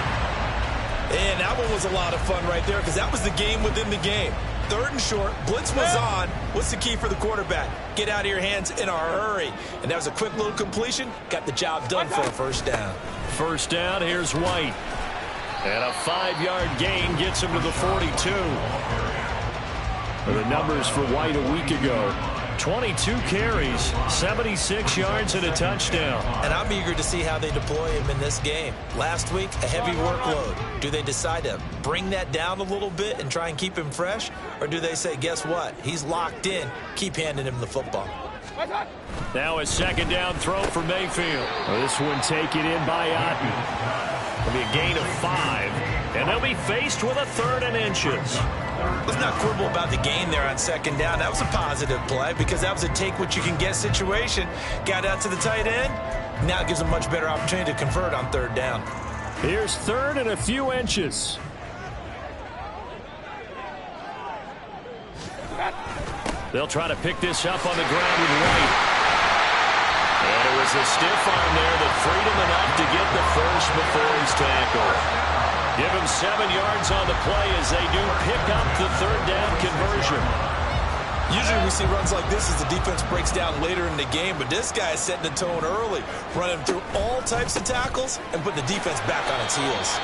And that one was a lot of fun right there because that was the game within the game. 3rd and short, blitz was on. What's the key for the quarterback? Get out of your hands in a hurry. And that was a quick little completion. Got the job done for a first down. First down, here's White. And a 5-yard gain gets him to the 42. The numbers for White a week ago. 22 carries, 76 yards, and a touchdown. And I'm eager to see how they deploy him in this game. Last week, a heavy workload. Do they decide to bring that down a little bit and try and keep him fresh? Or do they say, guess what? He's locked in. Keep handing him the football. Now a 2nd down throw for Mayfield. Well, this one taken in by Otten. It'll be a gain of 5, and they'll be faced with a 3rd and inches. Let's not quibble about the gain there on 2nd down. That was a positive play because that was a take-what-you-can-get situation. Got out to the tight end. Now it gives them a much better opportunity to convert on 3rd down. Here's 3rd and a few inches. They'll try to pick this up on the ground with White. And it was a stiff arm there that freed him enough to get the first before he's tackled. Give him 7 yards on the play as they do pick up the 3rd down conversion. Usually we see runs like this as the defense breaks down later in the game, but this guy is setting the tone early, running through all types of tackles and putting the defense back on its heels.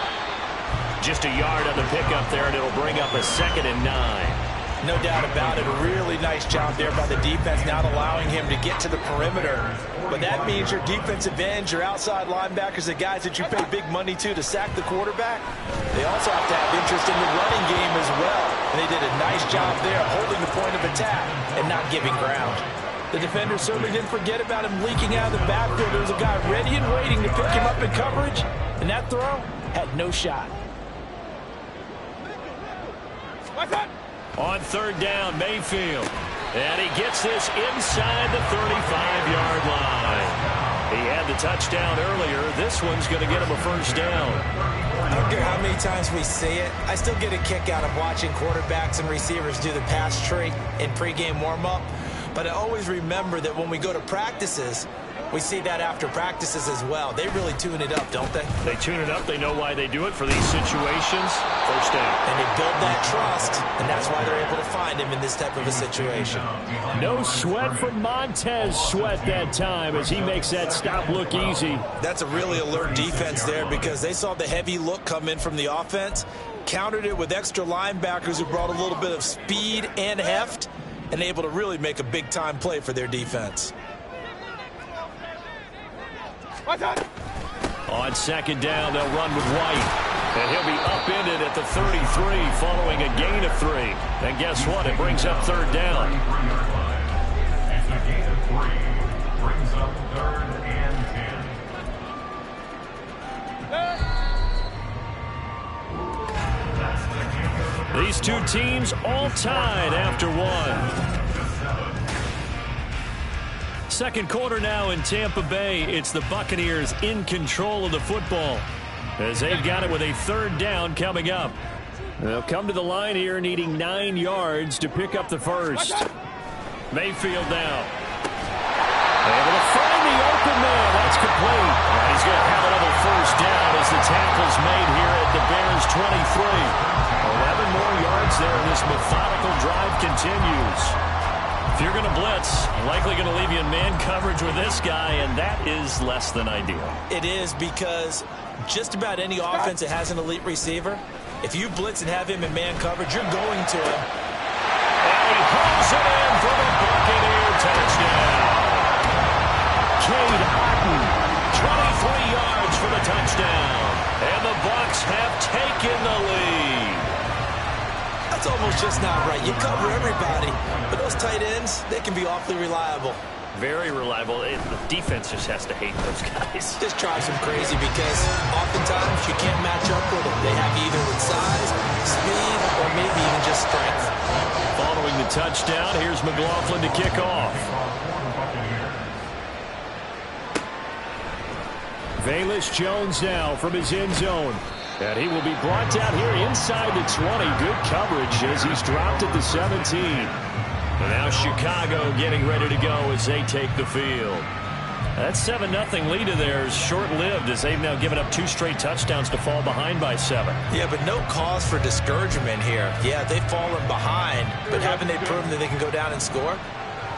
Just a yard on the pickup there, and it'll bring up a 2nd and 9. No doubt about it. A really nice job there by the defense, not allowing him to get to the perimeter. But that means your defensive ends, your outside linebackers, the guys that you pay big money to sack the quarterback, they also have to have interest in the running game as well. And they did a nice job there holding the point of attack and not giving ground. The defender certainly didn't forget about him leaking out of the backfield. There was a guy ready and waiting to pick him up in coverage, and that throw had no shot. On 3rd down, Mayfield. And he gets this inside the 35-yard line. He had the touchdown earlier. This one's going to get him a first down. I don't care how many times we say it, I still get a kick out of watching quarterbacks and receivers do the pass tree in pregame warm-up. But I always remember that when we go to practices, We see that after practices as well. They really tune it up, don't they? They tune it up. They know why they do it for these situations. First down. And they build that trust, and that's why they're able to find him in this type of a situation. No sweat from Montez Sweat that time as he makes that stop look easy. That's a really alert defense there because they saw the heavy look come in from the offense, countered it with extra linebackers who brought a little bit of speed and heft, and able to really make a big-time play for their defense. On second down, they'll run with White. And he'll be upended at the 33 following a gain of 3. And guess what? It brings up third down. These two teams all tied after one. Second quarter now in Tampa Bay. It's the Buccaneers in control of the football as they've got it with a third down coming up. They'll come to the line here needing 9 yards to pick up the first. Mayfield now. Able to find the open man. That's complete. And he's going to have another first down as the tackle's made here at the Bears 23. 11 more yards there, and this methodical drive continues. If you're going to blitz, likely going to leave you in man coverage with this guy, and that is less than ideal. It is because just about any offense that has an elite receiver, if you blitz and have him in man coverage, you're going to him. And he pulls it in for the Buccaneer touchdown. Cade Otton, 23 yards for the touchdown. And the Bucs have taken the lead. That's almost just not right. You cover everybody, but those tight ends, they can be awfully reliable. Very reliable. The defense just has to hate those guys. This drives them crazy because oftentimes you can't match up with them. They have you either with size, speed, or maybe even just strength. Following the touchdown, here's McLaughlin to kick off. Velus Jones now from his end zone. And he will be brought down here inside the 20. Good coverage as he's dropped at the 17. And now Chicago getting ready to go as they take the field. That 7-0 lead of theirs short-lived as they've now given up 2 straight touchdowns to fall behind by 7. Yeah, but no cause for discouragement here. Yeah, they've fallen behind, but haven't they proven that they can go down and score?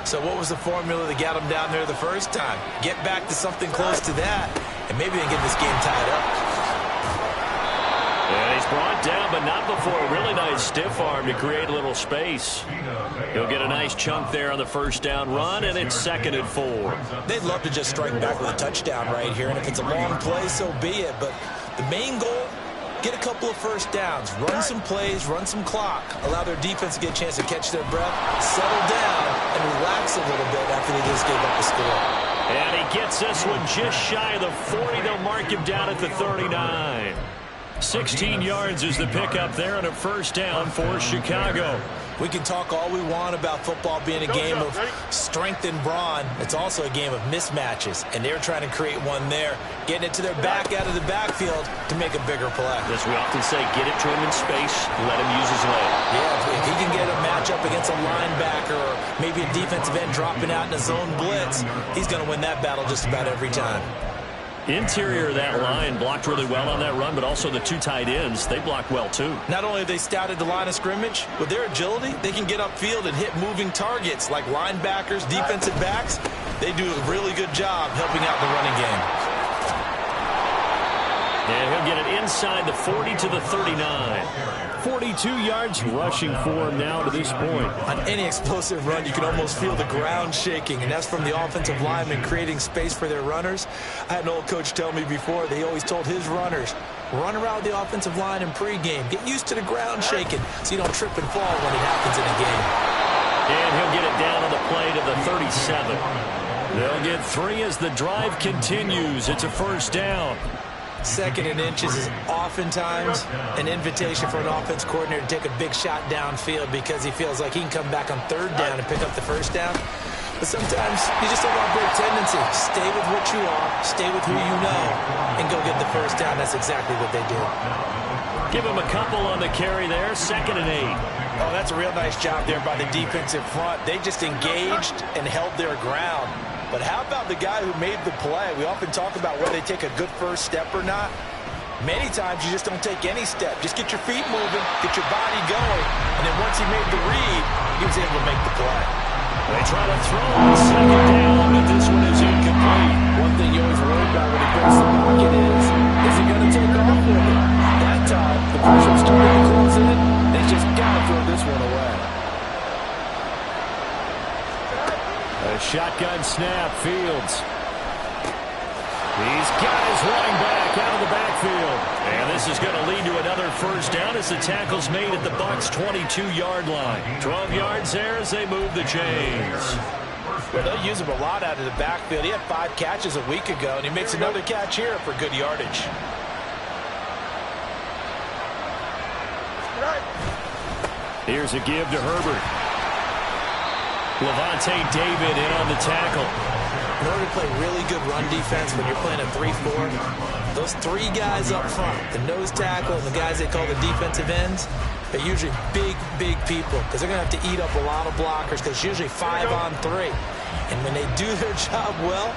So what was the formula that got them down there the first time? Get back to something close to that, and maybe they can get this game tied up. And he's brought down, but not before a really nice stiff arm to create a little space. He'll get a nice chunk there on the first down run, and it's 2nd and 4. They'd love to just strike back with a touchdown right here, and if it's a long play, so be it. But the main goal, get a couple of first downs, run some plays, run some clock, allow their defense to get a chance to catch their breath, settle down, and relax a little bit after they just gave up the score. And he gets this one just shy of the 40. They'll mark him down at the 39. 16 yards is the pickup there on a first down for Chicago. We can talk all we want about football being a game of strength and brawn. It's also a game of mismatches, and they're trying to create one there, getting it to their back out of the backfield to make a bigger play. As we often say, get it to him in space, let him use his leg. Yeah, if he can get a matchup against a linebacker or maybe a defensive end dropping out in a zone blitz, he's going to win that battle just about every time. Interior of that line blocked really well on that run, but also the 2 tight ends, they blocked well too. Not only have they scouted the line of scrimmage, with their agility, they can get upfield and hit moving targets like linebackers, defensive backs. They do a really good job helping out the running game. And he'll get it inside the 40 to the 39. 42 yards rushing for him now to this point. On any explosive run, you can almost feel the ground shaking, and that's from the offensive linemen creating space for their runners. I had an old coach tell me before, they always told his runners, run around the offensive line in pregame. Get used to the ground shaking so you don't trip and fall when it happens in a game. And he'll get it down on the play to the 37. They'll get 3 as the drive continues. It's a first down. 2nd and inches is oftentimes an invitation for an offense coordinator to take a big shot downfield because he feels like he can come back on 3rd down and pick up the first down. But sometimes you just don't want to break tendency. Stay with what you are, stay with who you know, and go get the first down. That's exactly what they did. Give him a couple on the carry there, 2nd and 8. Oh, that's a real nice job there by the defensive front. They just engaged and held their ground. But how about the guy who made the play? We often talk about whether they take a good first step or not. Many times you just don't take any step. Just get your feet moving, get your body going, and then once he made the read, he was able to make the play. They try to throw on second down, but this one is incomplete. One thing you always worry about when he breaks the pocket is he going to take off with it? That time, the pressure started to close in. They just got to throw this one away. A shotgun snap, Fields. He's got his running back out of the backfield. And this is going to lead to another first down as the tackle's made at the Bucs' 22-yard line. 12 yards there as they move the chains. Well, they'll use him a lot out of the backfield. He had 5 catches a week ago, and he makes another catch here for good yardage. Here's a give to Herbert. Levante David in on the tackle. In order to play really good run defense when you're playing a 3-4, those 3 guys up front, the nose tackle and the guys they call the defensive ends, they're usually big, big people because they're going to have to eat up a lot of blockers because it's usually 5 on 3. And when they do their job well,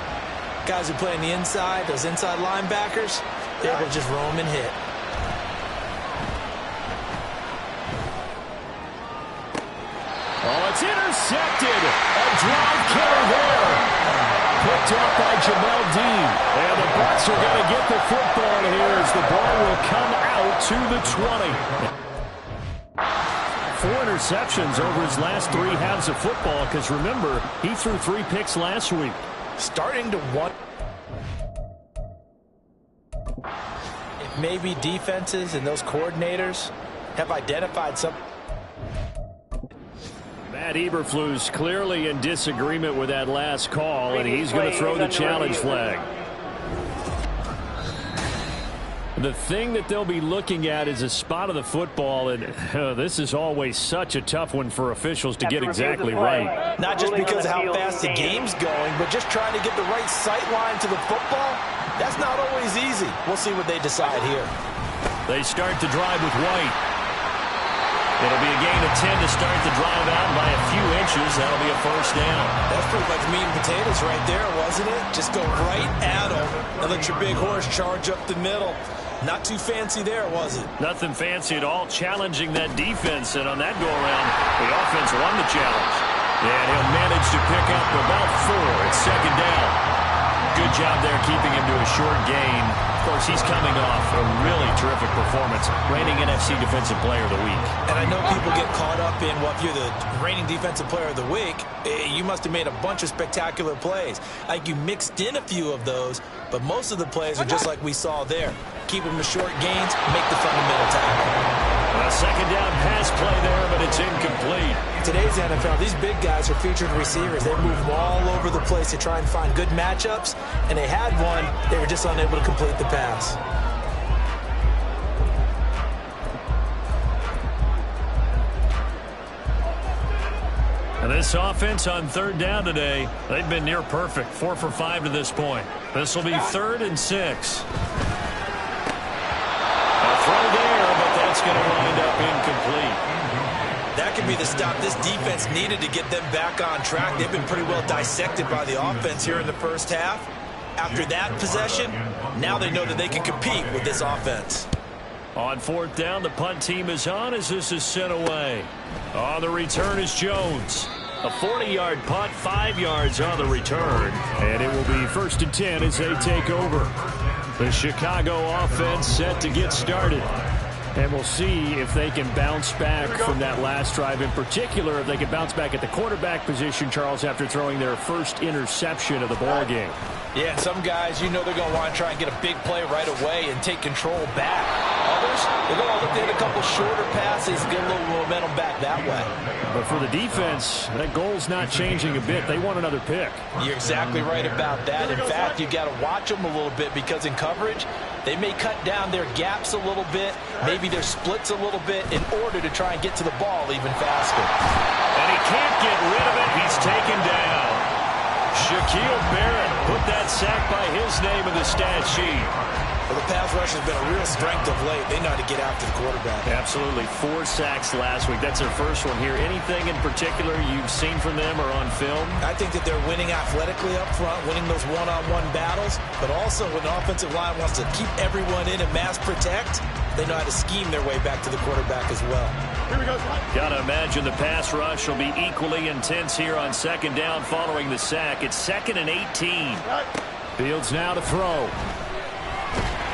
guys who play on the inside, those inside linebackers, they're able to just roam and hit. Oh, it's intercepted. A drive killer there. Picked up by Jamel Dean. And the Bucs are going to get the football here as the ball will come out to the 20. 4 interceptions over his last 3 halves of football because, remember, he threw 3 picks last week. Starting to want... If maybe defenses and those coordinators have identified some... Matt Eberflus clearly in disagreement with that last call, and he's going to throw the challenge flag. The thing that they'll be looking at is a spot of the football, and this is always such a tough one for officials to get exactly right. Not just because of how fast the game's going, but just trying to get the right sight line to the football. That's not always easy. We'll see what they decide here. They start the drive with White. It'll be a gain of 10 to start the drive out by a few inches. That'll be a first down. That's pretty much meat and potatoes right there, wasn't it? Just go right at them and let your big horse charge up the middle. Not too fancy there, was it? Nothing fancy at all, challenging that defense. And on that go-around, the offense won the challenge. And he'll manage to pick up about 4 at second down. Good job there keeping him to a short gain. Of course, he's coming off a really terrific performance, reigning NFC Defensive Player of the Week. And I know people get caught up in, well, if you're the reigning Defensive Player of the Week, you must have made a bunch of spectacular plays. Like you mixed in a few of those, but most of the plays are just like we saw there. Keep them to short gains, make the fundamental tackle. A second down pass play there, but it's incomplete. Today's NFL, these big guys are featured receivers. They move all over the place to try and find good matchups, and they had one. They were just unable to complete the pass. And this offense on third down today, they've been near perfect, 4 for 5 to this point. This will be 3rd and 6. A throw there, but that's going to wind up incomplete. That could be the stop this defense needed to get them back on track. They've been pretty well dissected by the offense here in the first half. After that possession, now they know that they can compete with this offense. On 4th down, the punt team is on as this is sent away. On the return is Jones. A 40-yard punt, 5 yards on the return. And it will be 1st and 10 as they take over. The Chicago offense set to get started. And we'll see if they can bounce back from that last drive. In particular, if they can bounce back at the quarterback position, Charles, after throwing their first interception of the ball game. Yeah, some guys, you know they're going to want to try and get a big play right away and take control back. Others, they're going to look at a couple shorter passes, get a little momentum back that way. But for the defense, that goal's not changing a bit. They want another pick. You're exactly right about that. In fact, you got to watch them a little bit because in coverage, they may cut down their gaps a little bit, maybe their splits a little bit in order to try and get to the ball even faster. And he can't get rid of it. He's taken down. Shaquille Barrett put that sack by his name in the stat sheet. Well, the pass rush has been a real strength of late. They know how to get after the quarterback. Absolutely. 4 sacks last week. That's their first one here. Anything in particular you've seen from them or on film? I think that they're winning athletically up front, winning those one-on-one battles, but also when the offensive line wants to keep everyone in and mass protect, they know how to scheme their way back to the quarterback as well. Here we go. Got to imagine the pass rush will be equally intense here on second down following the sack. It's 2nd and 18. Fields now to throw.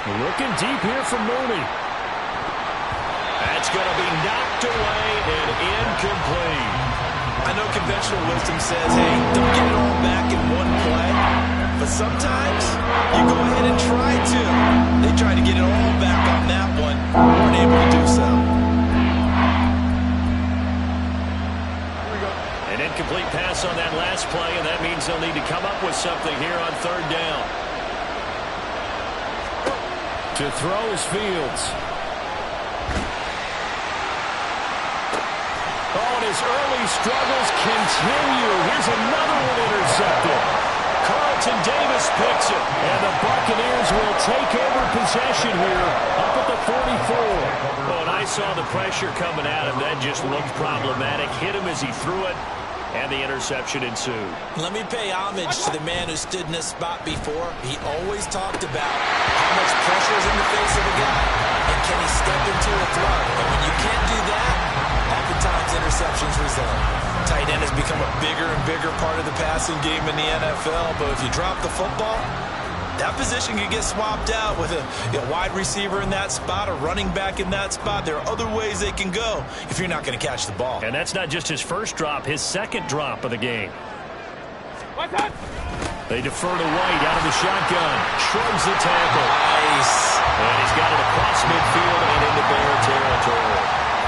Looking deep here from Mooney. That's going to be knocked away and incomplete. I know conventional wisdom says, hey, don't get it all back in one play. But sometimes you go ahead and try to. They tried to get it all back on that one. Weren't able to do so. An incomplete pass on that last play, and that means they'll need to come up with something here on third down. To throw is Fields. Oh, and his early struggles continue. Here's another one intercepted. Carlton Davis picks it, and the Buccaneers will take over possession here up at the 44. Oh, and I saw the pressure coming at him. That just looked problematic. Hit him as he threw it, and the interception ensued. Let me pay homage to the man who stood in this spot before. He always talked about how much pressure is in the face of a guy, and can he step into a throw. And when you can't do that, oftentimes interceptions result. Tight end has become a bigger and bigger part of the passing game in the NFL, but if you drop the football, that position can get swapped out with a wide receiver in that spot, a running back in that spot. There are other ways they can go if you're not going to catch the ball. And that's not just his first drop, his second drop of the game. What's that? They defer to White out of the shotgun. Shrugs the tackle. Nice. And he's got it across midfield and into Bear territory.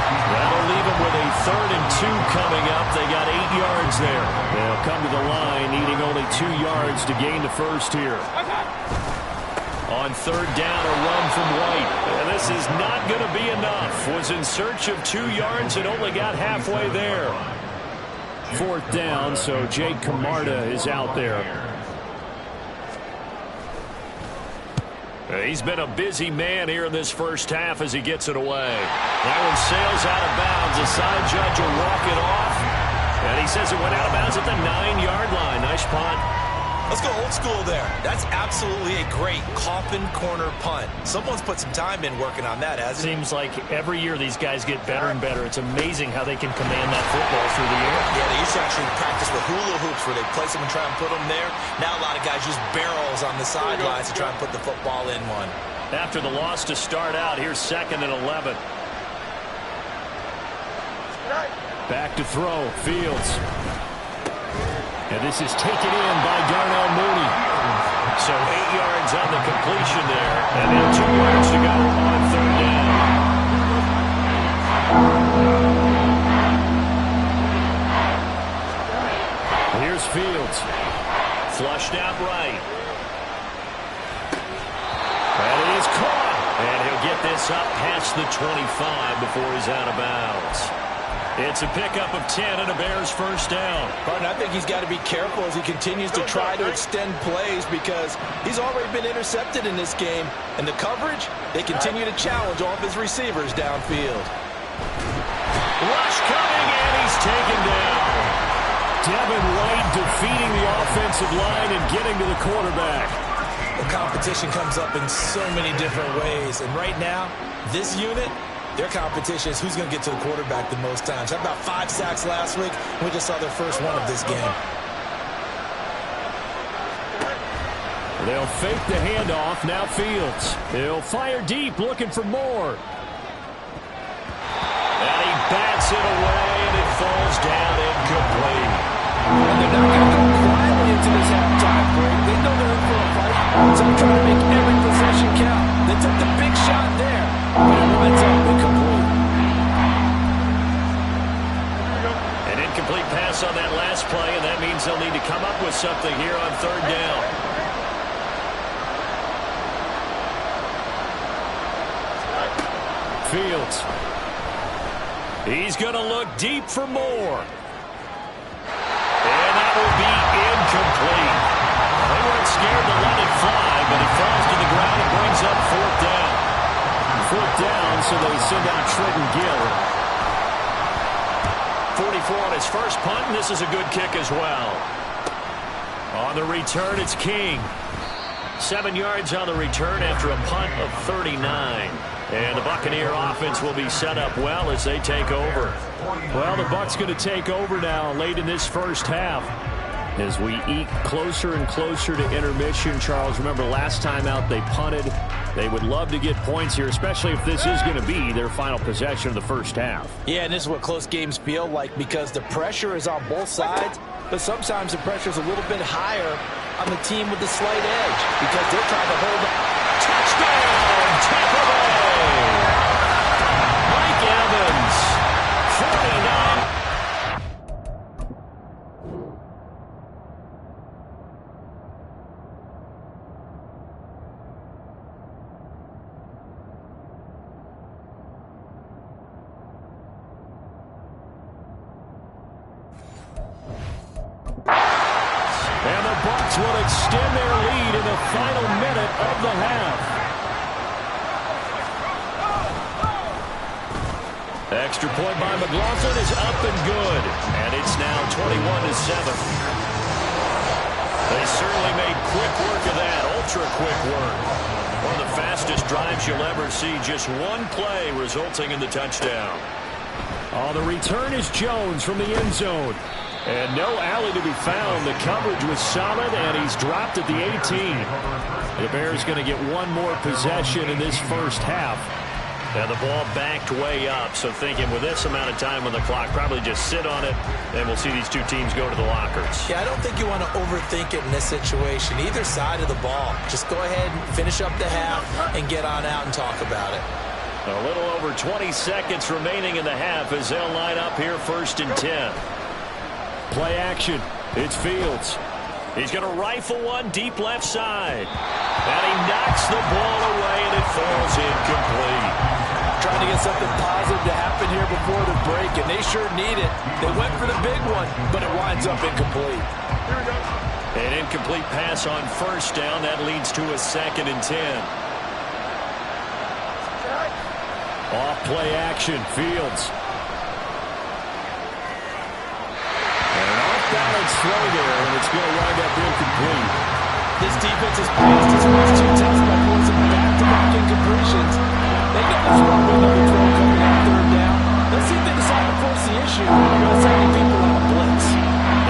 That'll leave him with a 3rd and 2 coming up. They got 8 yards there. They'll come to the line needing only 2 yards to gain the first here. On third down, a run from White. And this is not going to be enough. Was in search of 2 yards and only got halfway there. 4th down, so Jake Camarda is out there. He's been a busy man here in this first half as he gets it away. That one sails out of bounds. The side judge will walk it off. And he says it went out of bounds at the 9-yard line. Nice punt. Let's go old school there. That's absolutely a great coffin corner punt. Someone's put some time in working on that, hasn't it? Seems like every year these guys get better and better. It's amazing how they can command that football through the air. Yeah, they used to actually practice with hula hoops where they place them and try and put them there. Now a lot of guys use barrels on the sidelines to try and put the football in one. After the loss to start out, here's 2nd and 11. Back to throw, Fields. And this is taken in by Darnell Mooney. So 8 yards on the completion there. And now 2 yards to go on third down. Here's Fields. Flushed out right. And it is caught. And he'll get this up past the 25 before he's out of bounds. It's a pickup of 10 and a Bears first down. Barton, I think he's got to be careful as he continues to try to extend plays because he's already been intercepted in this game. And the coverage, they continue to challenge all of his receivers downfield. Rush coming, and he's taken down. Devin White defeating the offensive line and getting to the quarterback. The competition comes up in so many different ways. And right now, this unit, their competition is who's going to get to the quarterback the most times. How about 5 sacks last week? We just saw their first one of this game. They'll fake the handoff. Now Fields. He'll fire deep, looking for more. And he bats it away, and it falls down incomplete. And they're not going to go quietly into this halftime break. They know they're in for a fight, so they're trying to make every possession count. They took the big shot there, but it winds up incomplete. An incomplete pass on that last play, and that means they'll need to come up with something here on third down. Fields. He's going to look deep for more. And that will be incomplete. They weren't scared to let it fly, but it falls to the ground and brings up 4th so they send out Trenton Gill. 44 on his first punt, and this is a good kick as well. On the return, it's King. 7 yards on the return after a punt of 39. And the Buccaneer offense will be set up well as they take over. Well, the Bucs going to take over now late in this first half. As we eke closer and closer to intermission, Charles, remember last time out they punted. They would love to get points here, especially if this is going to be their final possession of the first half. Yeah, and this is what close games feel like because the pressure is on both sides, but sometimes the pressure is a little bit higher on the team with the slight edge because they're trying to hold up. Touchdown, Tampa Bay! Mike Evans, 49. And the Bucs will extend their lead in the final minute of the half. Extra point by McLaughlin is up and good. And it's now 21-7. They certainly made quick work of that, ultra-quick work. One of the fastest drives you'll ever see, just one play resulting in the touchdown. Oh, the return is Jones from the end zone. And no alley to be found. The coverage was solid, and he's dropped at the 18. The Bears going to get one more possession in this first half. And the ball backed way up, so thinking with this amount of time on the clock, probably just sit on it, and we'll see these two teams go to the lockers. Yeah, I don't think you want to overthink it in this situation. Either side of the ball. Just go ahead and finish up the half and get on out and talk about it. A little over 20 seconds remaining in the half as they'll line up here 1st and 10. Play action. It's Fields. He's going to rifle one deep left side. And he knocks the ball away, and it falls incomplete. Trying to get something positive to happen here before the break, and they sure need it. They went for the big one, but it winds up incomplete. An incomplete pass on 1st down. That leads to a 2nd and 10. Off play action. Fields. Balance throw there, and it's going to wind up incomplete. This defense has passed its first 2 tests by forcing back-to-back incompletions. They got a strong window to throw coming out 3rd down. Let's see if they decide to force the issue by sending people on a blitz.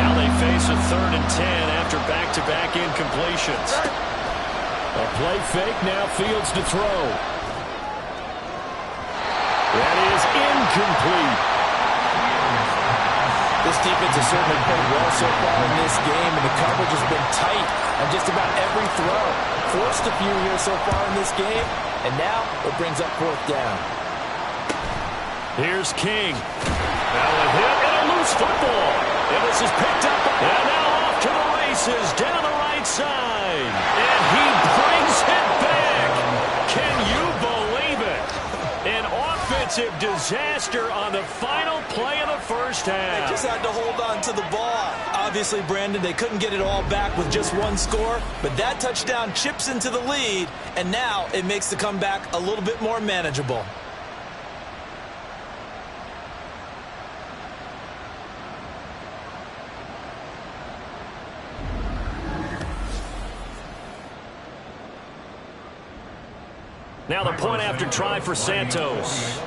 Now they face a 3rd and 10 after back-to-back incompletions. A play fake, now Fields to throw. That is incomplete. This defense has certainly played well so far in this game, and the coverage has been tight on just about every throw. Forced a few here so far in this game, and now it brings up 4th down. Here's King. Now a hit and a loose football. And this is picked up. And now off to the races down the right side. And he brings it back. Can you believe it? An offensive disaster on the final play of the first half. They just had to hold on to the ball. Obviously, Brandon, they couldn't get it all back with just one score, but that touchdown chips into the lead, and now it makes the comeback a little bit more manageable. Now the point after try for Santos.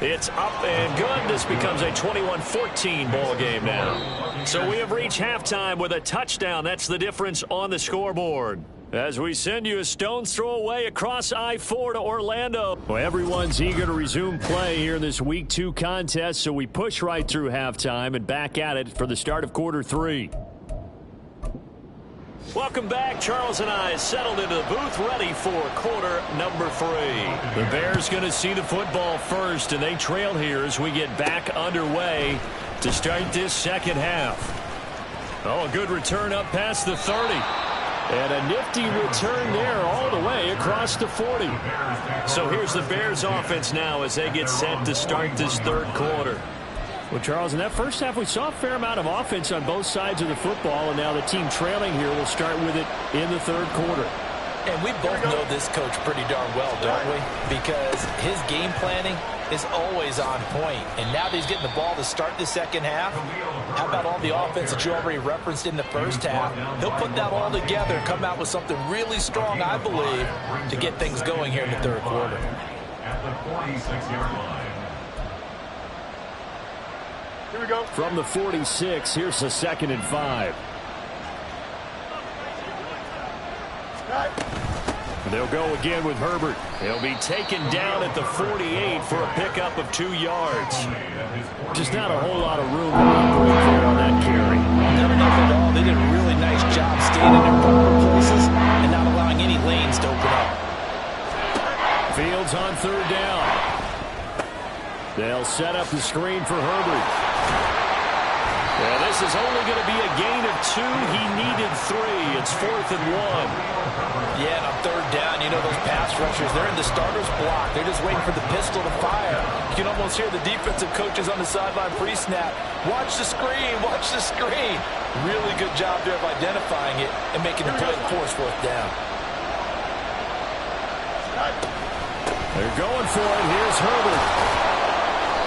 It's up and good. This becomes a 21-14 ball game now. So we have reached halftime with a touchdown. That's the difference on the scoreboard. As we send you a stone's throw away across I-4 to Orlando. Well, everyone's eager to resume play here in this Week 2 contest, so we push right through halftime and back at it for the start of quarter 3. Welcome back. Charles and I settled into the booth ready for quarter number 3. The Bears going to see the football first, and they trail here as we get back underway to start this second half. Oh, a good return up past the 30. And a nifty return there all the way across the 40. So here's the Bears offense now as they get set to start this 3rd quarter. Well, Charles, in that first half, we saw a fair amount of offense on both sides of the football, and now the team trailing here will start with it in the 3rd quarter. And we both know this coach pretty darn well, don't we? Because his game planning is always on point. And now that he's getting the ball to start the second half, how about all the offense that you already referenced in the first half? He'll put that all together and come out with something really strong, I believe, to get things going here in the third quarter. At the 46-yard line. Here we go. From the 46, here's a 2nd and 5. They'll go again with Herbert. He'll be taken down at the 48 for a pickup of 2 yards. Just not a whole lot of room to operate there on that carry. Never enough at all. They did a really nice job staying in their proper places and not allowing any lanes to open up. Fields on 3rd down. They'll set up the screen for Herbert. Yeah, this is only going to be a gain of 2. He needed 3. It's 4th and 1. Yeah, and on 3rd down, you know those pass rushers, they're in the starter's block. They're just waiting for the pistol to fire. You can almost hear the defensive coaches on the sideline pre-snap. Watch the screen, watch the screen. Really good job there of identifying it and making the play force 4th down. They're going for it. Here's Herbert.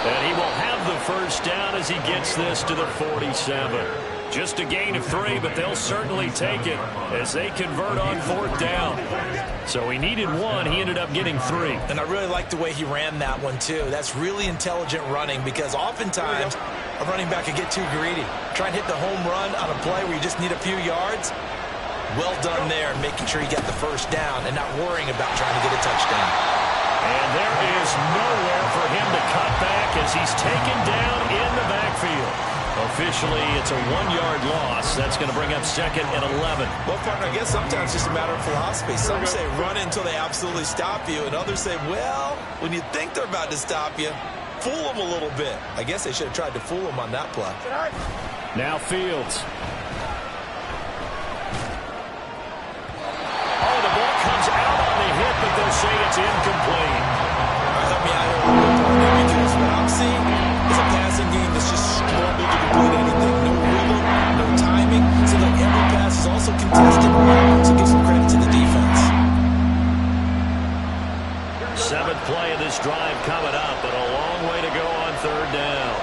And he will have the first down as he gets this to the 47. Just a gain of 3, but they'll certainly take it as they convert on 4th down. So he needed 1. He ended up getting 3. And I really like the way he ran that one, too. That's really intelligent running because oftentimes a running back can get too greedy. Try and hit the home run on a play where you just need a few yards. Well done there, making sure he got the first down and not worrying about trying to get a touchdown. And there is nowhere for him to cut back as he's taken down in the backfield. Officially, it's a 1-yard loss. That's going to bring up 2nd and 11. Well, partner, I guess sometimes it's just a matter of philosophy. Some say run until they absolutely stop you, and others say, well, when you think they're about to stop you, fool them a little bit. I guess they should have tried to fool them on that play. Now Fields. Oh, the ball comes out on the hit, but they'll say it's incomplete. Help me out here a little bit, partner, because what I'm seeing is a passing game that's just struggled to complete anything. No rhythm, no timing. Seems like every pass is also contested, so give some credit to the defense. 7th play of this drive coming up, but a long way to go on 3rd down.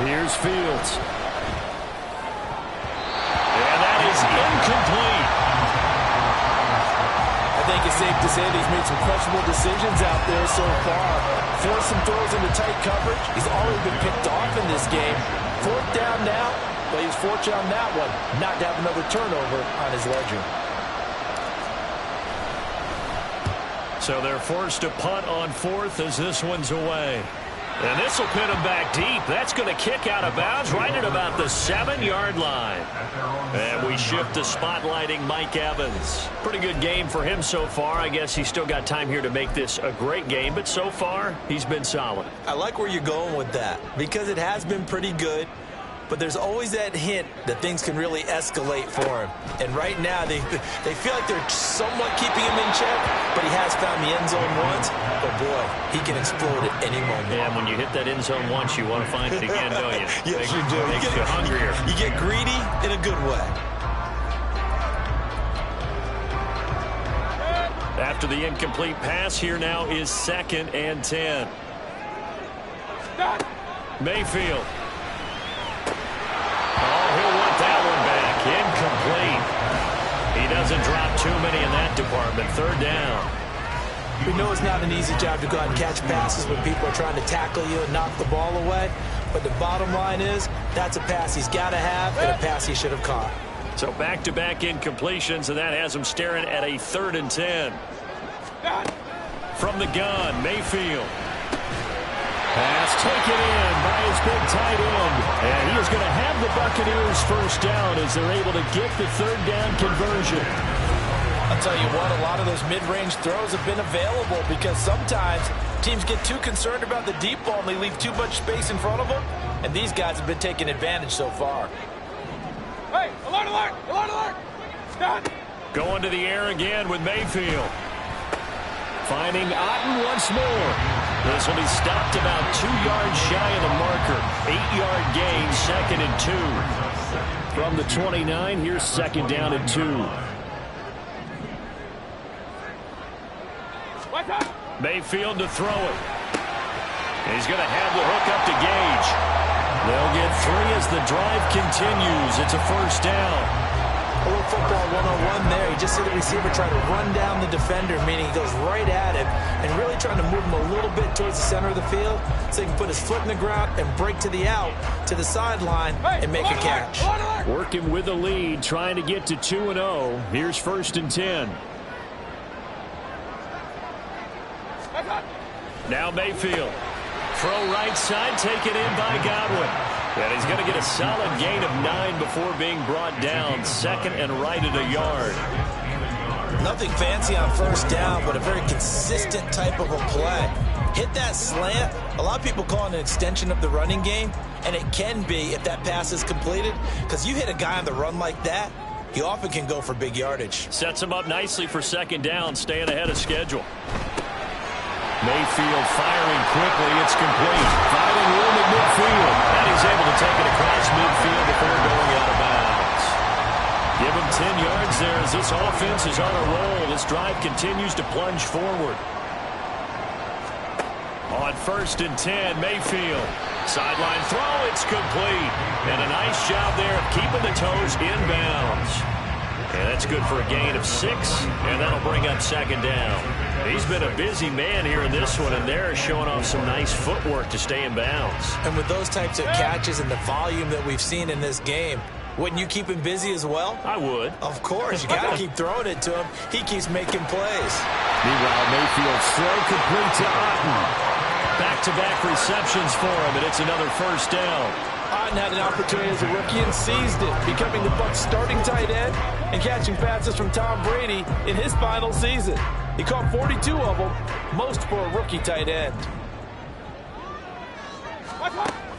Here's Fields. And that is incomplete. I think it's safe to say that he's made some questionable decisions out there so far. Forced some throws into tight coverage. He's already been picked off in this game. 4th down now, but he was fortunate on that one not to have another turnover on his ledger. So they're forced to punt on 4th as this one's away. And this will pin him back deep. That's going to kick out of bounds right at about the 7-yard line. And we shift to spotlighting Mike Evans. Pretty good game for him so far. I guess he's still got time here to make this a great game, but so far he's been solid. I like where you're going with that because it has been pretty good. But there's always that hint that things can really escalate for him. And right now, they feel like they're somewhat keeping him in check, but he has found the end zone once. But, boy, he can explode at any moment. Yeah, and when you hit that end zone once, you want to find it again, don't you? Yes, you do. Makes you hungrier. You get greedy in a good way. After the incomplete pass, here now is 2nd and 10. Mayfield. He'll want that one back. Incomplete. He doesn't drop too many in that department. 3rd down. We know it's not an easy job to go out and catch passes when people are trying to tackle you and knock the ball away. But the bottom line is that's a pass he's got to have and a pass he should have caught. So back-to-back incompletions, and that has him staring at a 3rd and 10. From the gun, Mayfield. Pass taken in by his big tight end. And he is going to have the Buccaneers first down as they're able to get the 3rd down conversion. I'll tell you what, a lot of those mid-range throws have been available because sometimes teams get too concerned about the deep ball and they leave too much space in front of them. And these guys have been taking advantage so far. Hey, alert, alert, alert, alert. Stop. Going to the air again with Mayfield. Finding Otten once more. This will be stopped about 2 yards shy of the marker. 8-yard gain, 2nd and 2. From the 29, here's 2nd down and 2. Mayfield to throw it. He's going to have the hook up to Gage. They'll get 3 as the drive continues. It's a 1st down. A little football 101 there. You just see the receiver try to run down the defender, meaning he goes right at him and really trying to move him a little bit towards the center of the field so he can put his foot in the ground and break to the out, to the sideline, and make a catch. Working with the lead, trying to get to 2-0. Here's 1st and 10. Now Mayfield. Throw right side, taken in by Godwin. And he's going to get a solid gain of 9 before being brought down. 2nd and right at a yard. Nothing fancy on 1st down, but a very consistent type of a play. Hit that slant. A lot of people call it an extension of the running game, and it can be if that pass is completed, because you hit a guy on the run like that, he often can go for big yardage. Sets him up nicely for 2nd down, staying ahead of schedule. Mayfield firing quickly. It's complete. Finding room at midfield. And he's able to take it across midfield before going out of bounds. Give him 10 yards there as this offense is on a roll. This drive continues to plunge forward. On 1st and 10, Mayfield. Sideline throw. It's complete. And a nice job there of keeping the toes inbounds. And that's good for a gain of 6. And that'll bring up 2nd down. He's been a busy man here in this one, and they're showing off some nice footwork to stay in bounds. And with those types of catches and the volume that we've seen in this game, wouldn't you keep him busy as well? I would. Of course. You got to keep throwing it to him. He keeps making plays. Meanwhile, Mayfield's throw complete to Otten. Back-to-back receptions for him, and it's another 1st down. Otten had an opportunity as a rookie and seized it, becoming the Bucs' starting tight end and catching passes from Tom Brady in his final season. He caught 42 of them, most for a rookie tight end.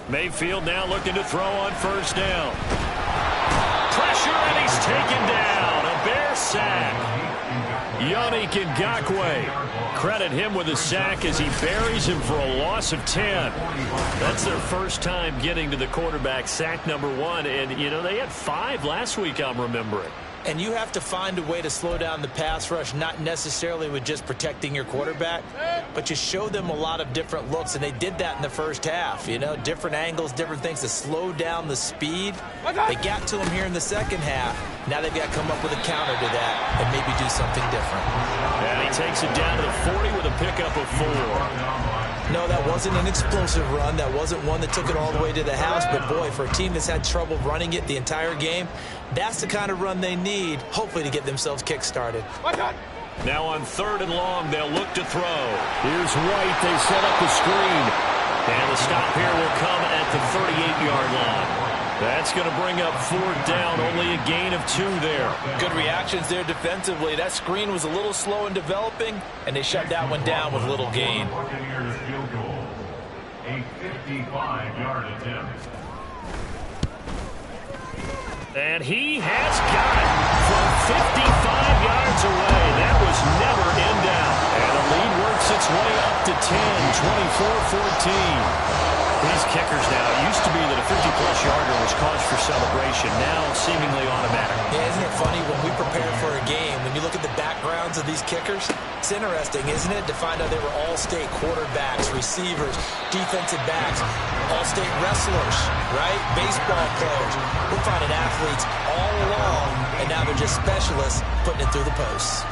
Mayfield now looking to throw on 1st down. Pressure, and he's taken down. A Bear sack. Yannick Ngakoue. Credit him with a sack as he buries him for a loss of 10. That's their first time getting to the quarterback, sack number 1. And, you know, they had 5 last week, I'm remembering. And you have to find a way to slow down the pass rush, not necessarily with just protecting your quarterback, but you show them a lot of different looks, and they did that in the 1st half. You know, different angles, different things to slow down the speed. They got to him here in the 2nd half. Now they've got to come up with a counter to that and maybe do something different. And he takes it down to the 40 with a pickup of 4. No, that wasn't an explosive run. That wasn't one that took it all the way to the house. But, boy, for a team that's had trouble running it the entire game, that's the kind of run they need, hopefully, to get themselves kick-started. Now on 3rd and long, they'll look to throw. Here's White. They set up the screen. And the stop here will come at the 38-yard line. That's going to bring up 4th down, only a gain of 2 there. Good reactions there defensively. That screen was a little slow in developing, and they shut that one down with little gain. Buccaneers field goal. A 55-yard attempt. And he has got it from 55 yards away. That was never in doubt. And the lead works its way up to 10, 24-14. These kickers now, it used to be that a 50-plus yarder was cause for celebration. Now seemingly automatic. Yeah, isn't it funny when we prepare for a game, when you look at the backgrounds of these kickers, it's interesting, isn't it, to find out they were all-state quarterbacks, receivers, defensive backs, all-state wrestlers, right? Baseball players. We're finding athletes all along, and now they're just specialists putting it through the posts.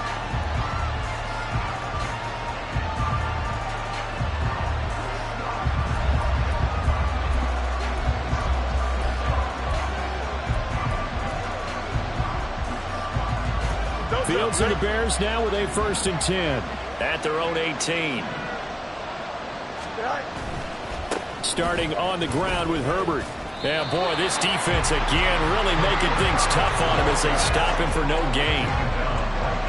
Fields and the Bears now with a 1st and 10 at their own 18. Starting on the ground with Herbert. Yeah, boy, this defense again really making things tough on him as they stop him for no gain.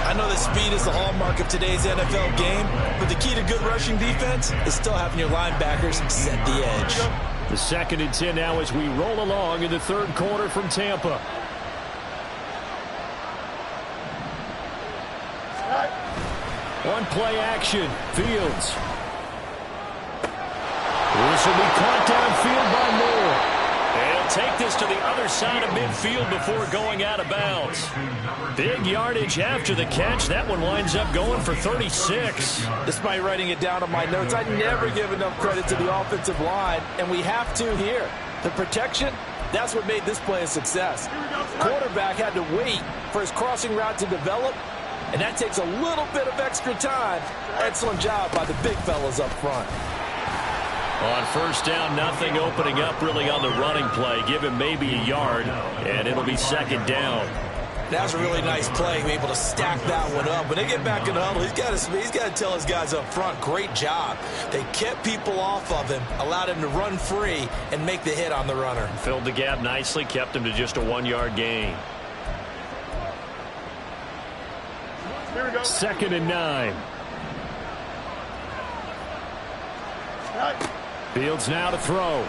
I know that speed is the hallmark of today's NFL game, but the key to good rushing defense is still having your linebackers set the edge. The 2nd and 10 now as we roll along in the 3rd quarter from Tampa. On play action, Fields. This will be caught downfield by Moore. And he'll take this to the other side of midfield before going out of bounds. Big yardage after the catch. That one winds up going for 36. Despite writing it down on my notes, I never give enough credit to the offensive line, and we have to here. The protection, that's what made this play a success. Quarterback had to wait for his crossing route to develop, and that takes a little bit of extra time. Excellent job by the big fellas up front. On first down, nothing opening up really on the running play. Give him maybe a yard, and it'll be second down. That's a really nice play, able to stack that one up. When they get back in the huddle, he's got to tell his guys up front, great job. They kept people off of him, allowed him to run free, and make the hit on the runner. Filled the gap nicely, kept him to just a 1-yard gain. Second and 9. Fields now to throw.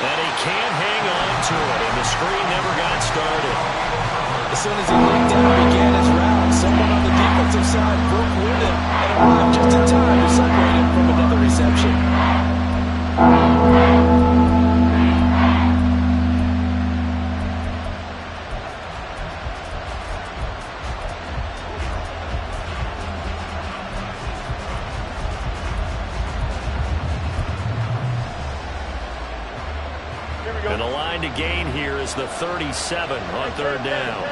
And he can't hang on to it, and the screen never got started. As soon as he looked down and began his route, someone on the defensive side broke with him and arrived just in time to separate him from another reception. And the line to gain here is the 37 on third down.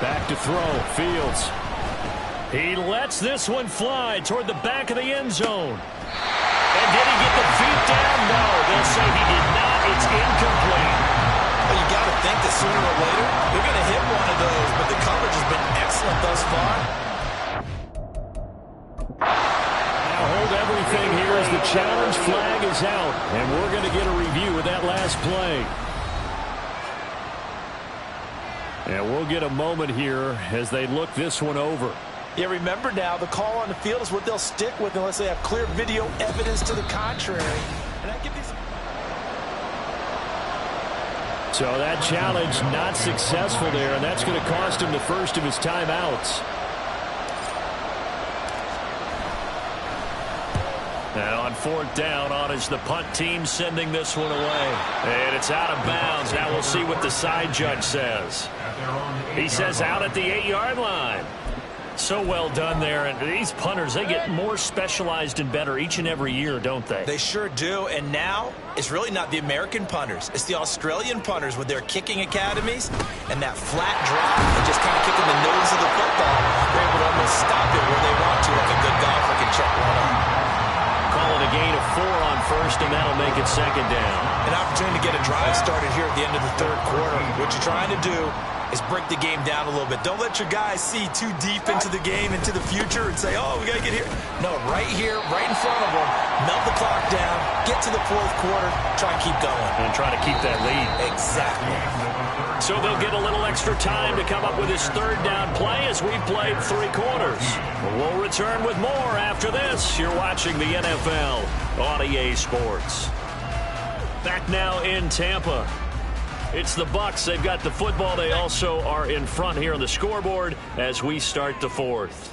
Back to throw. Fields. He lets this one fly toward the back of the end zone. And did he get the feet down? No, they'll say he did not. It's incomplete. Well, you got to think that sooner or later they're going to hit one of those, but the coverage has been excellent thus far. Hold everything here as the challenge flag is out, and we're going to get a review of that last play. And we'll get a moment here as they look this one over. Yeah, remember now, the call on the field is what they'll stick with unless they have clear video evidence to the contrary. And that gives you some... So that challenge not successful there, and that's going to cost him the first of his timeouts. Now on fourth down, on is the punt team sending this one away. And it's out of bounds. Now we'll see what the side judge says. He says out at the 8-yard line. So well done there. And these punters, they get more specialized and better each and every year, don't they? They sure do. And now it's really not the American punters. It's the Australian punters with their kicking academies and that flat drop and just kind of kicking the nose of the football. They're able to almost stop it where they want to, like a good golfer can check one up. Calling a gain of 4 on first, and that'll make it second down. An opportunity to get a drive started here at the end of the third quarter. What you're trying to do is break the game down a little bit. Don't let your guys see too deep into the game, into the future, and say, oh, we got to get here. No, right here, right in front of them, melt the clock down, get to the fourth quarter, try and keep going. And try to keep that lead. Exactly. So they'll get a little extra time to come up with his third down play as we've played 3 quarters. We'll return with more after this. You're watching the NFL on EA Sports. Back now in Tampa. It's the Bucs. They've got the football. They also are in front here on the scoreboard as we start the fourth.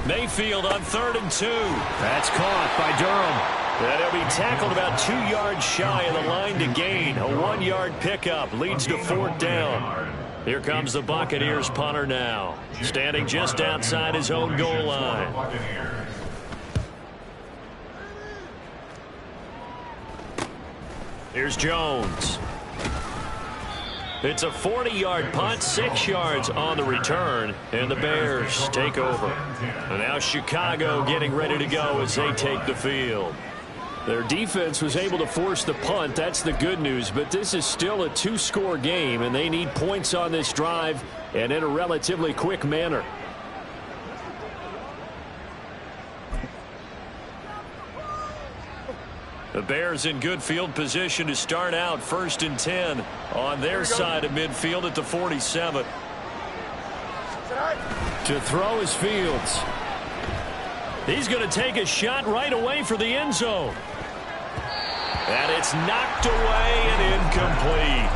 Mayfield on 3rd and 2. That's caught by Durham. And he'll be tackled about 2 yards shy of the line to gain. A 1-yard pickup leads to 4th down. Here comes the Buccaneers punter now, standing just outside his own goal line. Here's Jones. It's a 40-yard punt, 6 yards on the return, and the Bears take over. And now Chicago getting ready to go as they take the field. Their defense was able to force the punt. That's the good news, but this is still a 2-score game, and they need points on this drive and in a relatively quick manner. The Bears in good field position to start out 1st and 10 on their side of midfield at the 47. To throw is Fields. He's going to take a shot right away for the end zone. And it's knocked away and incomplete.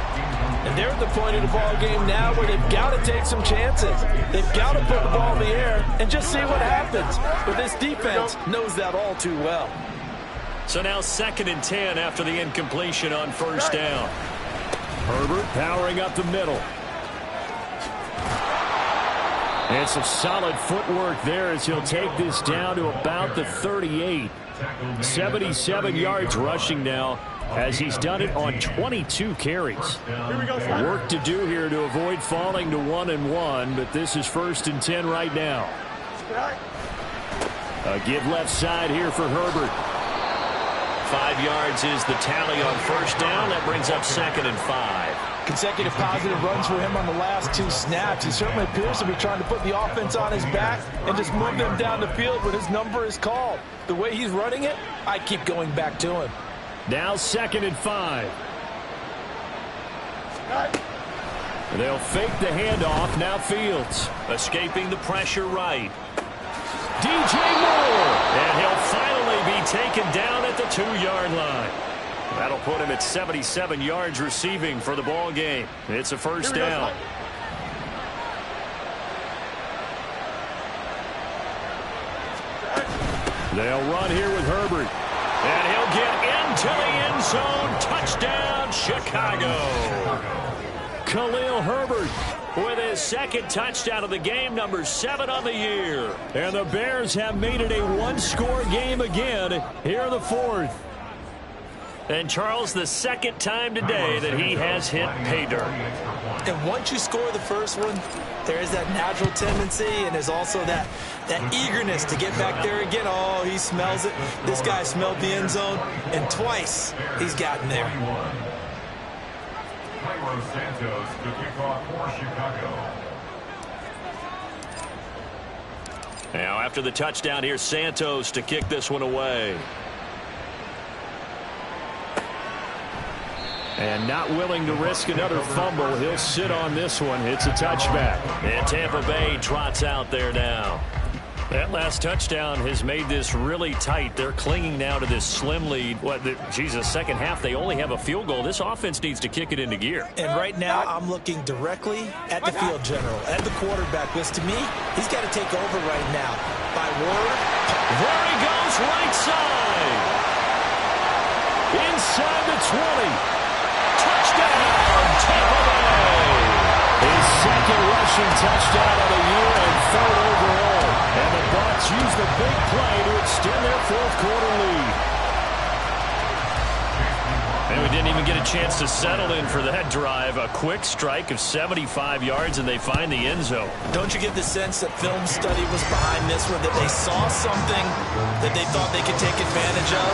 And they're at the point of the ball game now where they've got to take some chances. They've got to put the ball in the air and just see what happens. But this defense knows that all too well. So now 2nd and 10 after the incompletion on first down. Herbert powering up the middle. And some solid footwork there as he'll take this down to about the 38. 77 yards rushing now as he's done it on 22 carries. Work to do here to avoid falling to 1-1, but this is 1st and 10 right now. A give left side here for Herbert. 5 yards is the tally on first down. That brings up 2nd and 5. Consecutive positive runs for him on the last 2 snaps. He certainly appears to be trying to put the offense on his back and just move them down the field when his number is called. The way he's running it, I keep going back to him. Now 2nd and 5. They'll fake the handoff. Now Fields. Escaping the pressure right. DJ Moore. And he'll finally be taken down at the 2-yard line. That'll put him at 77 yards receiving for the ball game. It's a first down. They'll run here with Herbert. And he'll get into the end zone. Touchdown, Chicago. Khalil Herbert with his 2nd touchdown of the game, number 7 on the year. And the Bears have made it a 1-score game again here in the 4th. And Charles, the 2nd time today that he has hit pay dirt. And once you score the first one, there is that natural tendency, and there's also that eagerness to get back there again. Oh, he smells it. This guy smelled the end zone, and twice he's gotten there. Cairo Santos to kick off for Chicago. Now after the touchdown, here's Santos to kick this one away. And not willing to risk another fumble. He'll sit on this one. It's a touchback. And Tampa Bay trots out there now. That last touchdown has made this really tight. They're clinging now to this slim lead. Second half, they only have a field goal. This offense needs to kick it into gear. And right now, I'm looking directly at the field general, at the quarterback, because to me, he's got to take over right now. By word. There he goes, right side. Inside the 20. Touchdown, Tampa Bay. His 2nd rushing touchdown of the year and 3rd overall. And the Bucs use the big play to extend their 4th quarter lead. And we didn't even get a chance to settle in for that drive. A quick strike of 75 yards, and they find the end zone. Don't you get the sense that film study was behind this one, that they saw something that they thought they could take advantage of?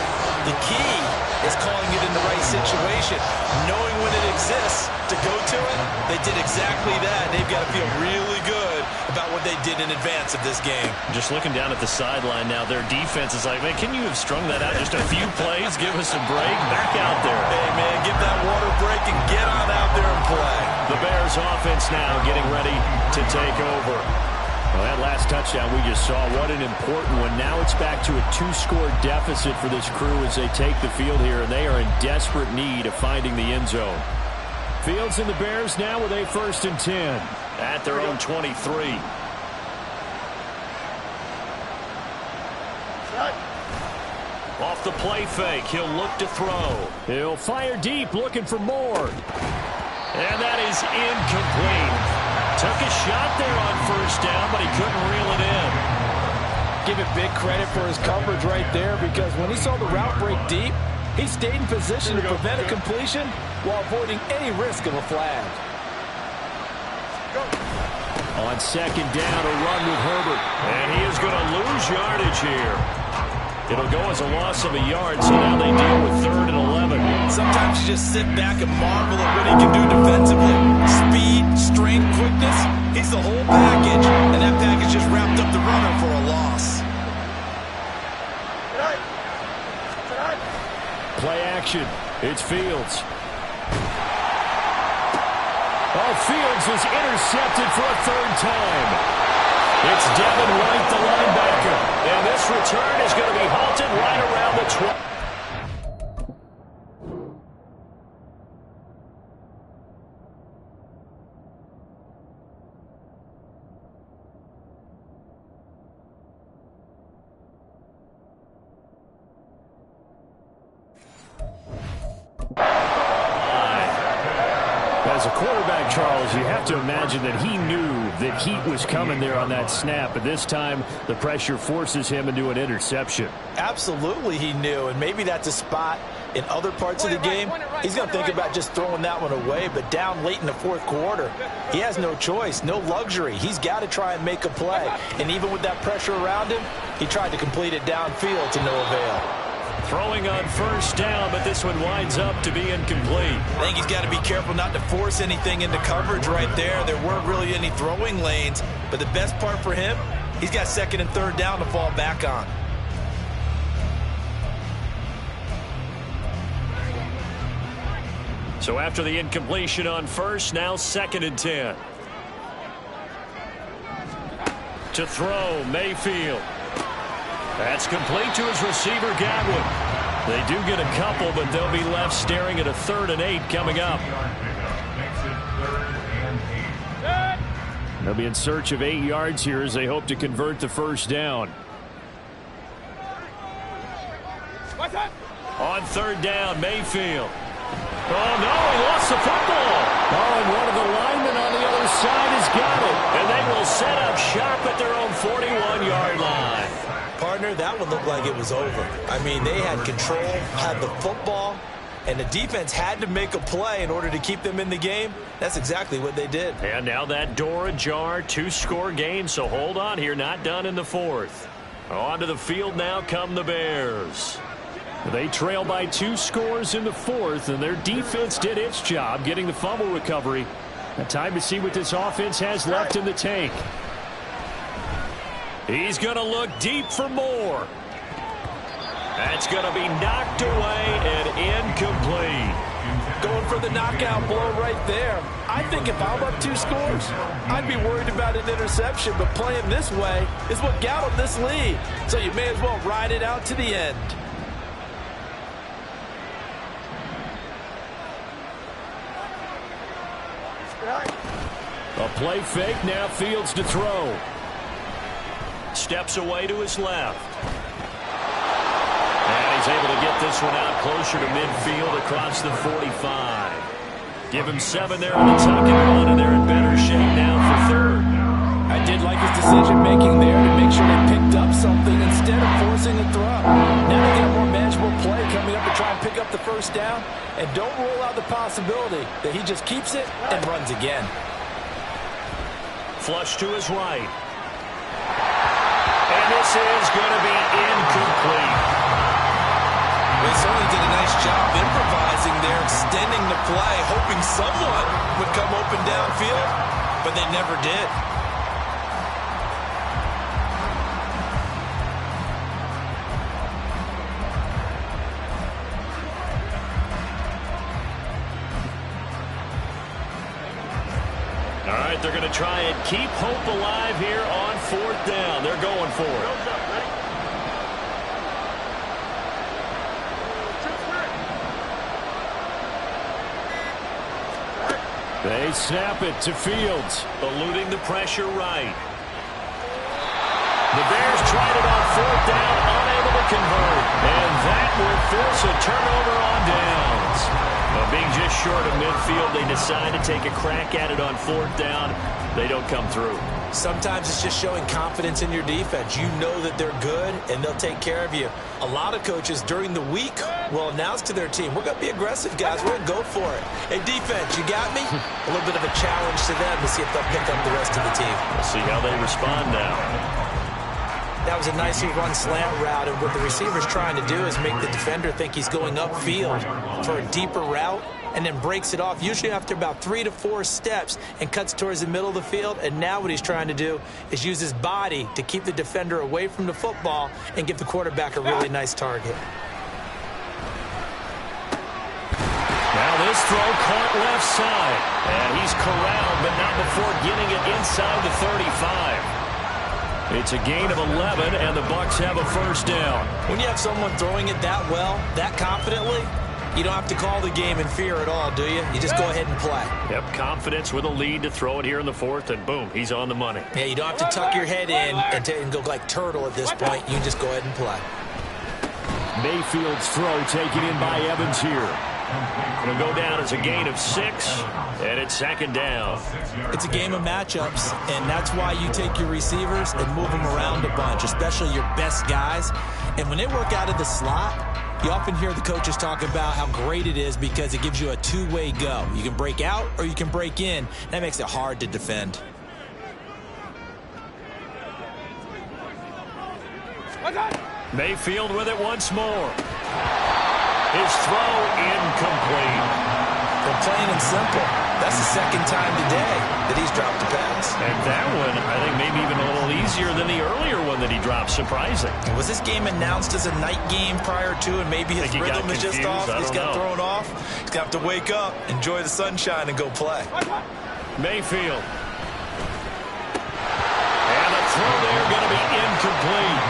The key is calling it in the right situation, knowing when it exists to go to it. They did exactly that. They've got to feel really good about what they did in advance of this game. Just looking down at the sideline now, their defense is like, man, can you have strung that out just a few plays? Give us a break. Back out there. Hey, man, give that water break and get on out there and play. The Bears offense now getting ready to take over. Well, that last touchdown we just saw, what an important one. Now it's back to a 2-score deficit for this crew as they take the field here, and they are in desperate need of finding the end zone. Fields and the Bears now with a 1st and 10. At their own 23. Off the play fake, he'll look to throw. He'll fire deep, looking for more. And that is incomplete. Took a shot there on first down, but he couldn't reel it in. Give it big credit for his coverage right there, because when he saw the route break deep, he stayed in position to prevent a completion while avoiding any risk of a flag. On 2nd down, a run with Herbert. And he is going to lose yardage here. It'll go as a loss of a yard, so now they deal with 3rd and 11. Sometimes you just sit back and marvel at what he can do defensively. Speed, strength, quickness, he's the whole package, and that package just wrapped up the runner for a loss. Play action. It's Fields. Oh, Fields is intercepted for a 3rd time. It's Devin White, the linebacker. And this return is going to be halted right around the 20. As a quarterback, Charles, you have to imagine that he knew that heat was coming there on that snap. But this time, the pressure forces him into an interception. Absolutely he knew, and maybe that's a spot in other parts of the game. He's going to think about just throwing that one away, but down late in the fourth quarter, he has no choice, no luxury. He's got to try and make a play. And even with that pressure around him, he tried to complete it downfield to no avail. Throwing on first down, but this one winds up to be incomplete. I think he's got to be careful not to force anything into coverage right there. There weren't really any throwing lanes, but the best part for him, he's got second and third down to fall back on. So after the incompletion on first, now second and 10. To throw, Mayfield. That's complete to his receiver, Godwin. They do get a couple, but they'll be left staring at a 3rd and 8 coming up. They'll be in search of 8 yards here as they hope to convert the first down. On 3rd down, Mayfield. Oh, no, he lost the football. Oh, and one of the linemen on the other side has got it. And they will set up shop at their own 41-yard line. Partner, that one looked like it was over. I mean, they had control, had the football, and the defense had to make a play in order to keep them in the game. That's exactly what they did. And now that door ajar, 2-score game, so hold on here, not done in the 4th. Onto the field now come the Bears. They trail by 2 scores in the 4th, and their defense did its job getting the fumble recovery. Now time to see what this offense has left in the tank. He's going to look deep for more. That's going to be knocked away and incomplete. Going for the knockout blow right there. I think if I'm up 2 scores, I'd be worried about an interception, but playing this way is what got them this lead. So you may as well ride it out to the end. A play fake, now Fields to throw. Steps away to his left. And he's able to get this one out closer to midfield across the 45. Give him 7 there on the tuck and run, and they're in better shape now for 3rd. I did like his decision-making there to make sure they picked up something instead of forcing a throw. Now they get a more manageable play coming up to try and pick up the first down, and don't rule out the possibility that he just keeps it and runs again. Flush to his right. And this is going to be incomplete. They certainly did a nice job improvising there, extending the play, hoping someone would come open downfield, but they never did. All right, they're going to try and keep hope alive here on 4th down. They're going for it. They snap it to Fields. Eluding the pressure right. The Bears tried it on 4th down, unable to convert. And that will force a turnover on downs. Being just short of midfield, they decide to take a crack at it on 4th down. They don't come through. Sometimes it's just showing confidence in your defense. You know that they're good, and they'll take care of you. A lot of coaches during the week will announce to their team, we're going to be aggressive, guys. We're going to go for it. Hey, defense, you got me? A little bit of a challenge to them to see if they'll pick up the rest of the team. We'll see how they respond now. That was a nicely run slant route, and what the receiver's trying to do is make the defender think he's going upfield for a deeper route and then breaks it off, usually after about 3 to 4 steps, and cuts towards the middle of the field. And now what he's trying to do is use his body to keep the defender away from the football and give the quarterback a really nice target. Now this throw caught left side, and he's corralled, but not before getting it inside the 35. It's a gain of 11, and the Bucs have a first down. When you have someone throwing it that well, that confidently, you don't have to call the game in fear at all, do you? You just go ahead and play. Yep, confidence with a lead to throw it here in the 4th, and boom, he's on the money. Yeah, you don't have to tuck your head in and go like turtle at this point. You just go ahead and play. Mayfield's throw taken in by Evans here. It'll go down as a gain of 6, and it's second down. It's a game of matchups, and that's why you take your receivers and move them around a bunch, especially your best guys. And when they work out of the slot, you often hear the coaches talk about how great it is because it gives you a two-way go. You can break out or you can break in. That makes it hard to defend. Mayfield with it once more. His throw incomplete. But plain and simple, that's the second time today that he's dropped a pass. And that one, I think, maybe even a little easier than the earlier one that he dropped. Surprising. Was this game announced as a night game prior to, and maybe his rhythm is just off? He's got thrown off. He's going to have to wake up, enjoy the sunshine, and go play. Mayfield. And the throw there going to be incomplete.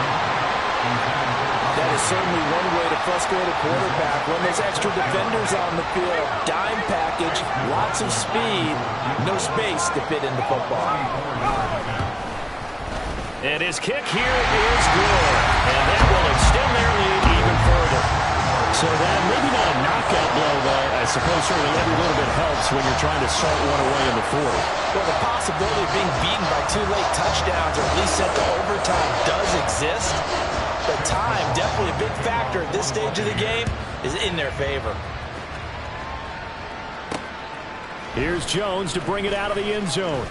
That is certainly one way to frustrate a quarterback when there's extra defenders on the field. Dime package, lots of speed, no space to fit in the football. And his kick here is good. And that will extend their lead even further. So that maybe not a knockout blow, but I suppose certainly every little bit helps when you're trying to start one away in the fourth. Well, the possibility of being beaten by 2 late touchdowns or at least sent to overtime does exist. But time, definitely a big factor at this stage of the game, is in their favor. Here's Jones to bring it out of the end zone.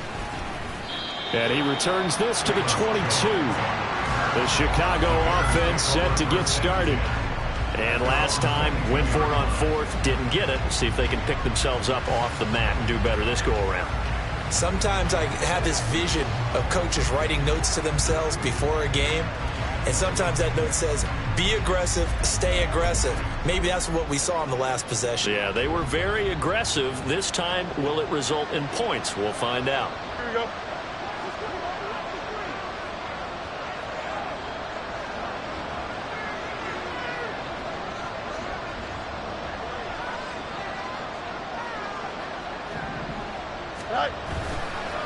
And he returns this to the 22. The Chicago offense set to get started. And last time, went for it on 4th, didn't get it. See if they can pick themselves up off the mat and do better this go-around. Sometimes I have this vision of coaches writing notes to themselves before a game. And sometimes that note says, be aggressive, stay aggressive. Maybe that's what we saw in the last possession. Yeah, they were very aggressive. This time, will it result in points? We'll find out. Here we go.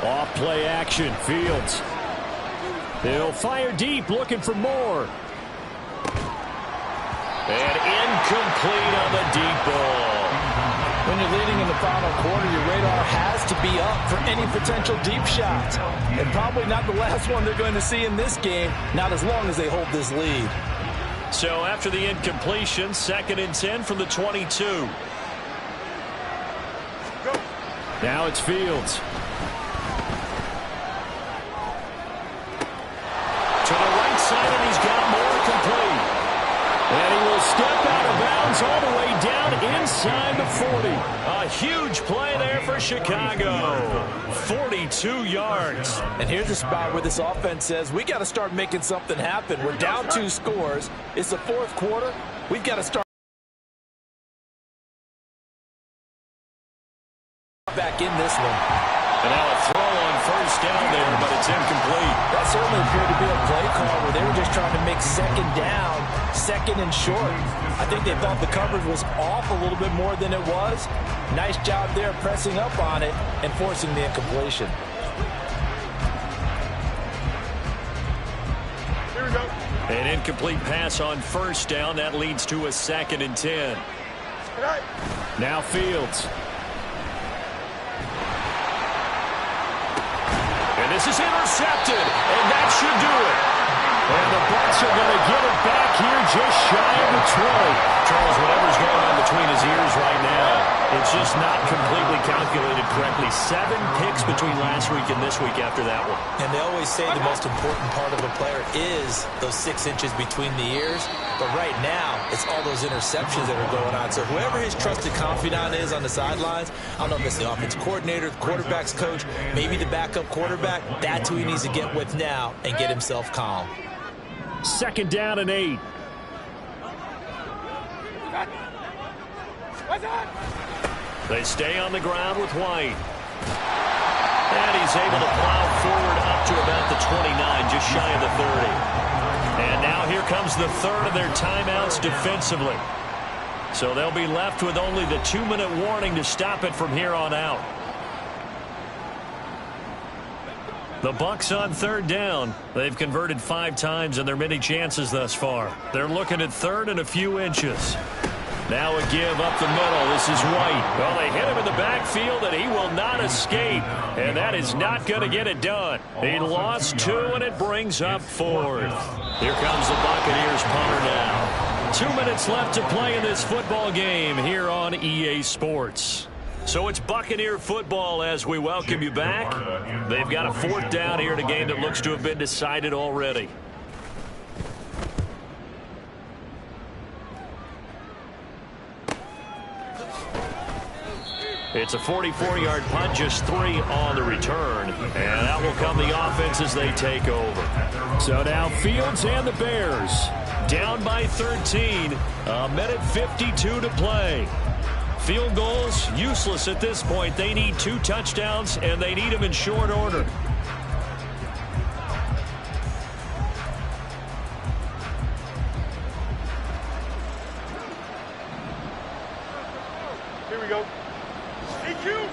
Off play action, Fields. He'll fire deep, looking for more. And incomplete on the deep ball. When you're leading in the final quarter, your radar has to be up for any potential deep shots. And probably not the last one they're going to see in this game, not as long as they hold this lead. So after the incompletion, 2nd and 10 from the 22. Now it's Fields. To the right side, and he's got more complete. And he will step out of bounds all the way down inside the 40. A huge play there for Chicago. 42 yards. And here's a spot where this offense says, we got to start making something happen. We're down 2 scores. It's the 4th quarter. We've got to start back in this one. And now a throw on 1st down there, but it's incomplete. That certainly appeared to be a play call where they were just trying to make 2nd down, 2nd and short. I think they thought the coverage was off a little bit more than it was. Nice job there pressing up on it and forcing the incompletion. Here we go. An incomplete pass on 1st down. That leads to a 2nd and 10. All right. Now Fields. And this is intercepted, and that should do it. And the Bucs are going to get it back here just shy of the 20. Charles, whatever's going on between his ears right now, it's just not completely calculated correctly. 7 picks between last week and this week after that one. And they always say the most important part of a player is those 6 inches between the ears. But right now, it's all those interceptions that are going on. So whoever his trusted confidant is on the sidelines, I don't know if it's the offense coordinator, the quarterback's coach, maybe the backup quarterback, that's who he needs to get with now and get himself calm. 2nd down and 8. They stay on the ground with White. And he's able to plow forward up to about the 29, just shy of the 30. And now here comes the 3rd of their timeouts defensively. So they'll be left with only the 2-minute warning to stop it from here on out. The Bucs on 3rd down. They've converted 5 times in their many chances thus far. They're looking at 3rd and a few inches. Now a give up the middle. This is White. Well, they hit him in the backfield, and he will not escape. And that is not going to get it done. He lost 2, and it brings up 4th. Here comes the Buccaneers punter now. 2 minutes left to play in this football game here on EA Sports. So it's Buccaneer football as we welcome you back. They've got a 4th down here in a game that looks to have been decided already. It's a 44-yard punt, just 3 on the return. And out will come the offense as they take over. So now Fields and the Bears down by 13. A minute 52 to play. Field goals useless at this point. They need 2 touchdowns, and they need them in short order. Here we go. EQ.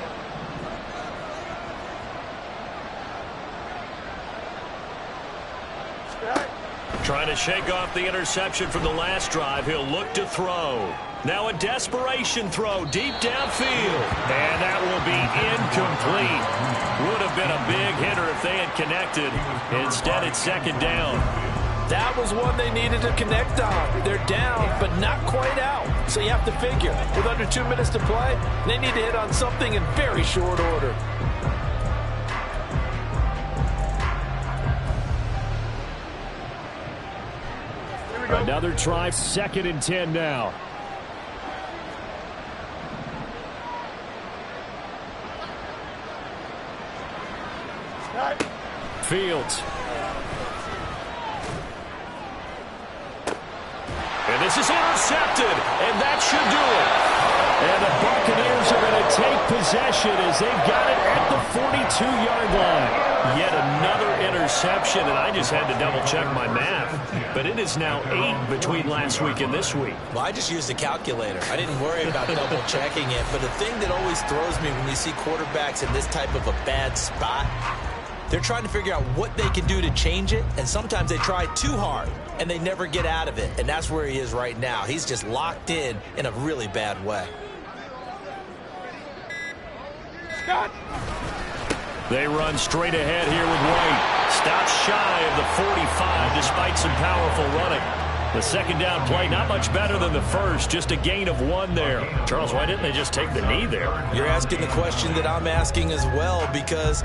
Trying to shake off the interception from the last drive. He'll look to throw. Now a desperation throw deep downfield. And that will be incomplete. Would have been a big hitter if they had connected. Instead, it's 2nd down. That was one they needed to connect on. They're down, but not quite out. So you have to figure, with under 2 minutes to play, they need to hit on something in very short order. Another try, 2nd and 10 now. Fields. And this is intercepted, and that should do it. And the Buccaneers are going to take possession as they've got it at the 42-yard line. Yet another interception, and I just had to double-check my math. But it is now 8 between last week and this week. Well, I just used a calculator. I didn't worry about double-checking it. But the thing that always throws me when you see quarterbacks in this type of a bad spot, they're trying to figure out what they can do to change it, and sometimes they try too hard, and they never get out of it. And that's where he is right now. He's just locked in a really bad way. Scott. They run straight ahead here with White. Stops shy of the 45 despite some powerful running. The 2nd down play, not much better than the first, just a gain of 1 there. Charles, why didn't they just take the knee there? You're asking the question that I'm asking as well, because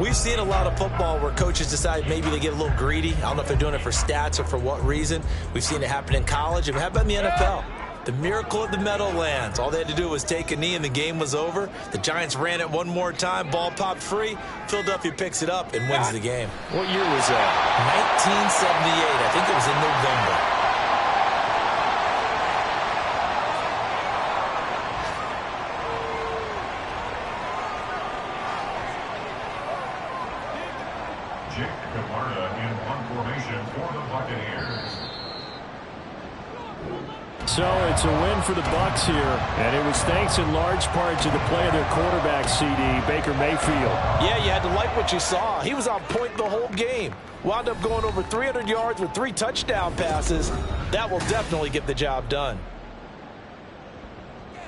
we've seen a lot of football where coaches decide maybe they get a little greedy. I don't know if they're doing it for stats or for what reason. We've seen it happen in college, and how about in the NFL? The miracle of the Meadowlands. All they had to do was take a knee and the game was over. The Giants ran it one more time. Ball popped free. Philadelphia picks it up and wins the game. What year was that? 1978. I think it was in November. Jake Camarda in punt formation for the Buccaneers. So it's a win for the Bucs here, and it was thanks in large part to the play of their quarterback, CD, Baker Mayfield. Yeah, you had to like what you saw. He was on point the whole game. Wound up going over 300 yards with 3 touchdown passes. That will definitely get the job done.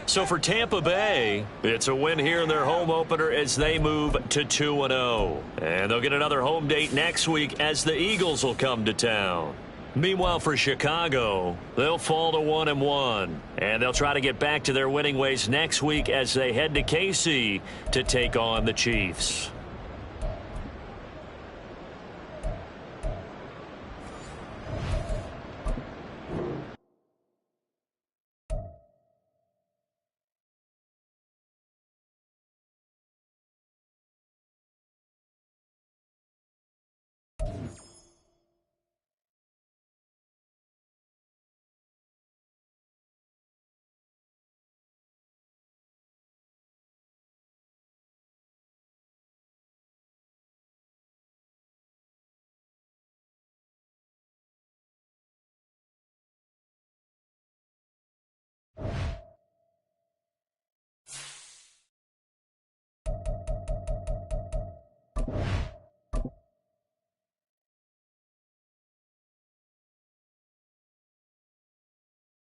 So for Tampa Bay, it's a win here in their home opener as they move to 2-0. And they'll get another home date next week as the Eagles will come to town. Meanwhile, for Chicago, they'll fall to 1-1. And they'll try to get back to their winning ways next week as they head to KC to take on the Chiefs.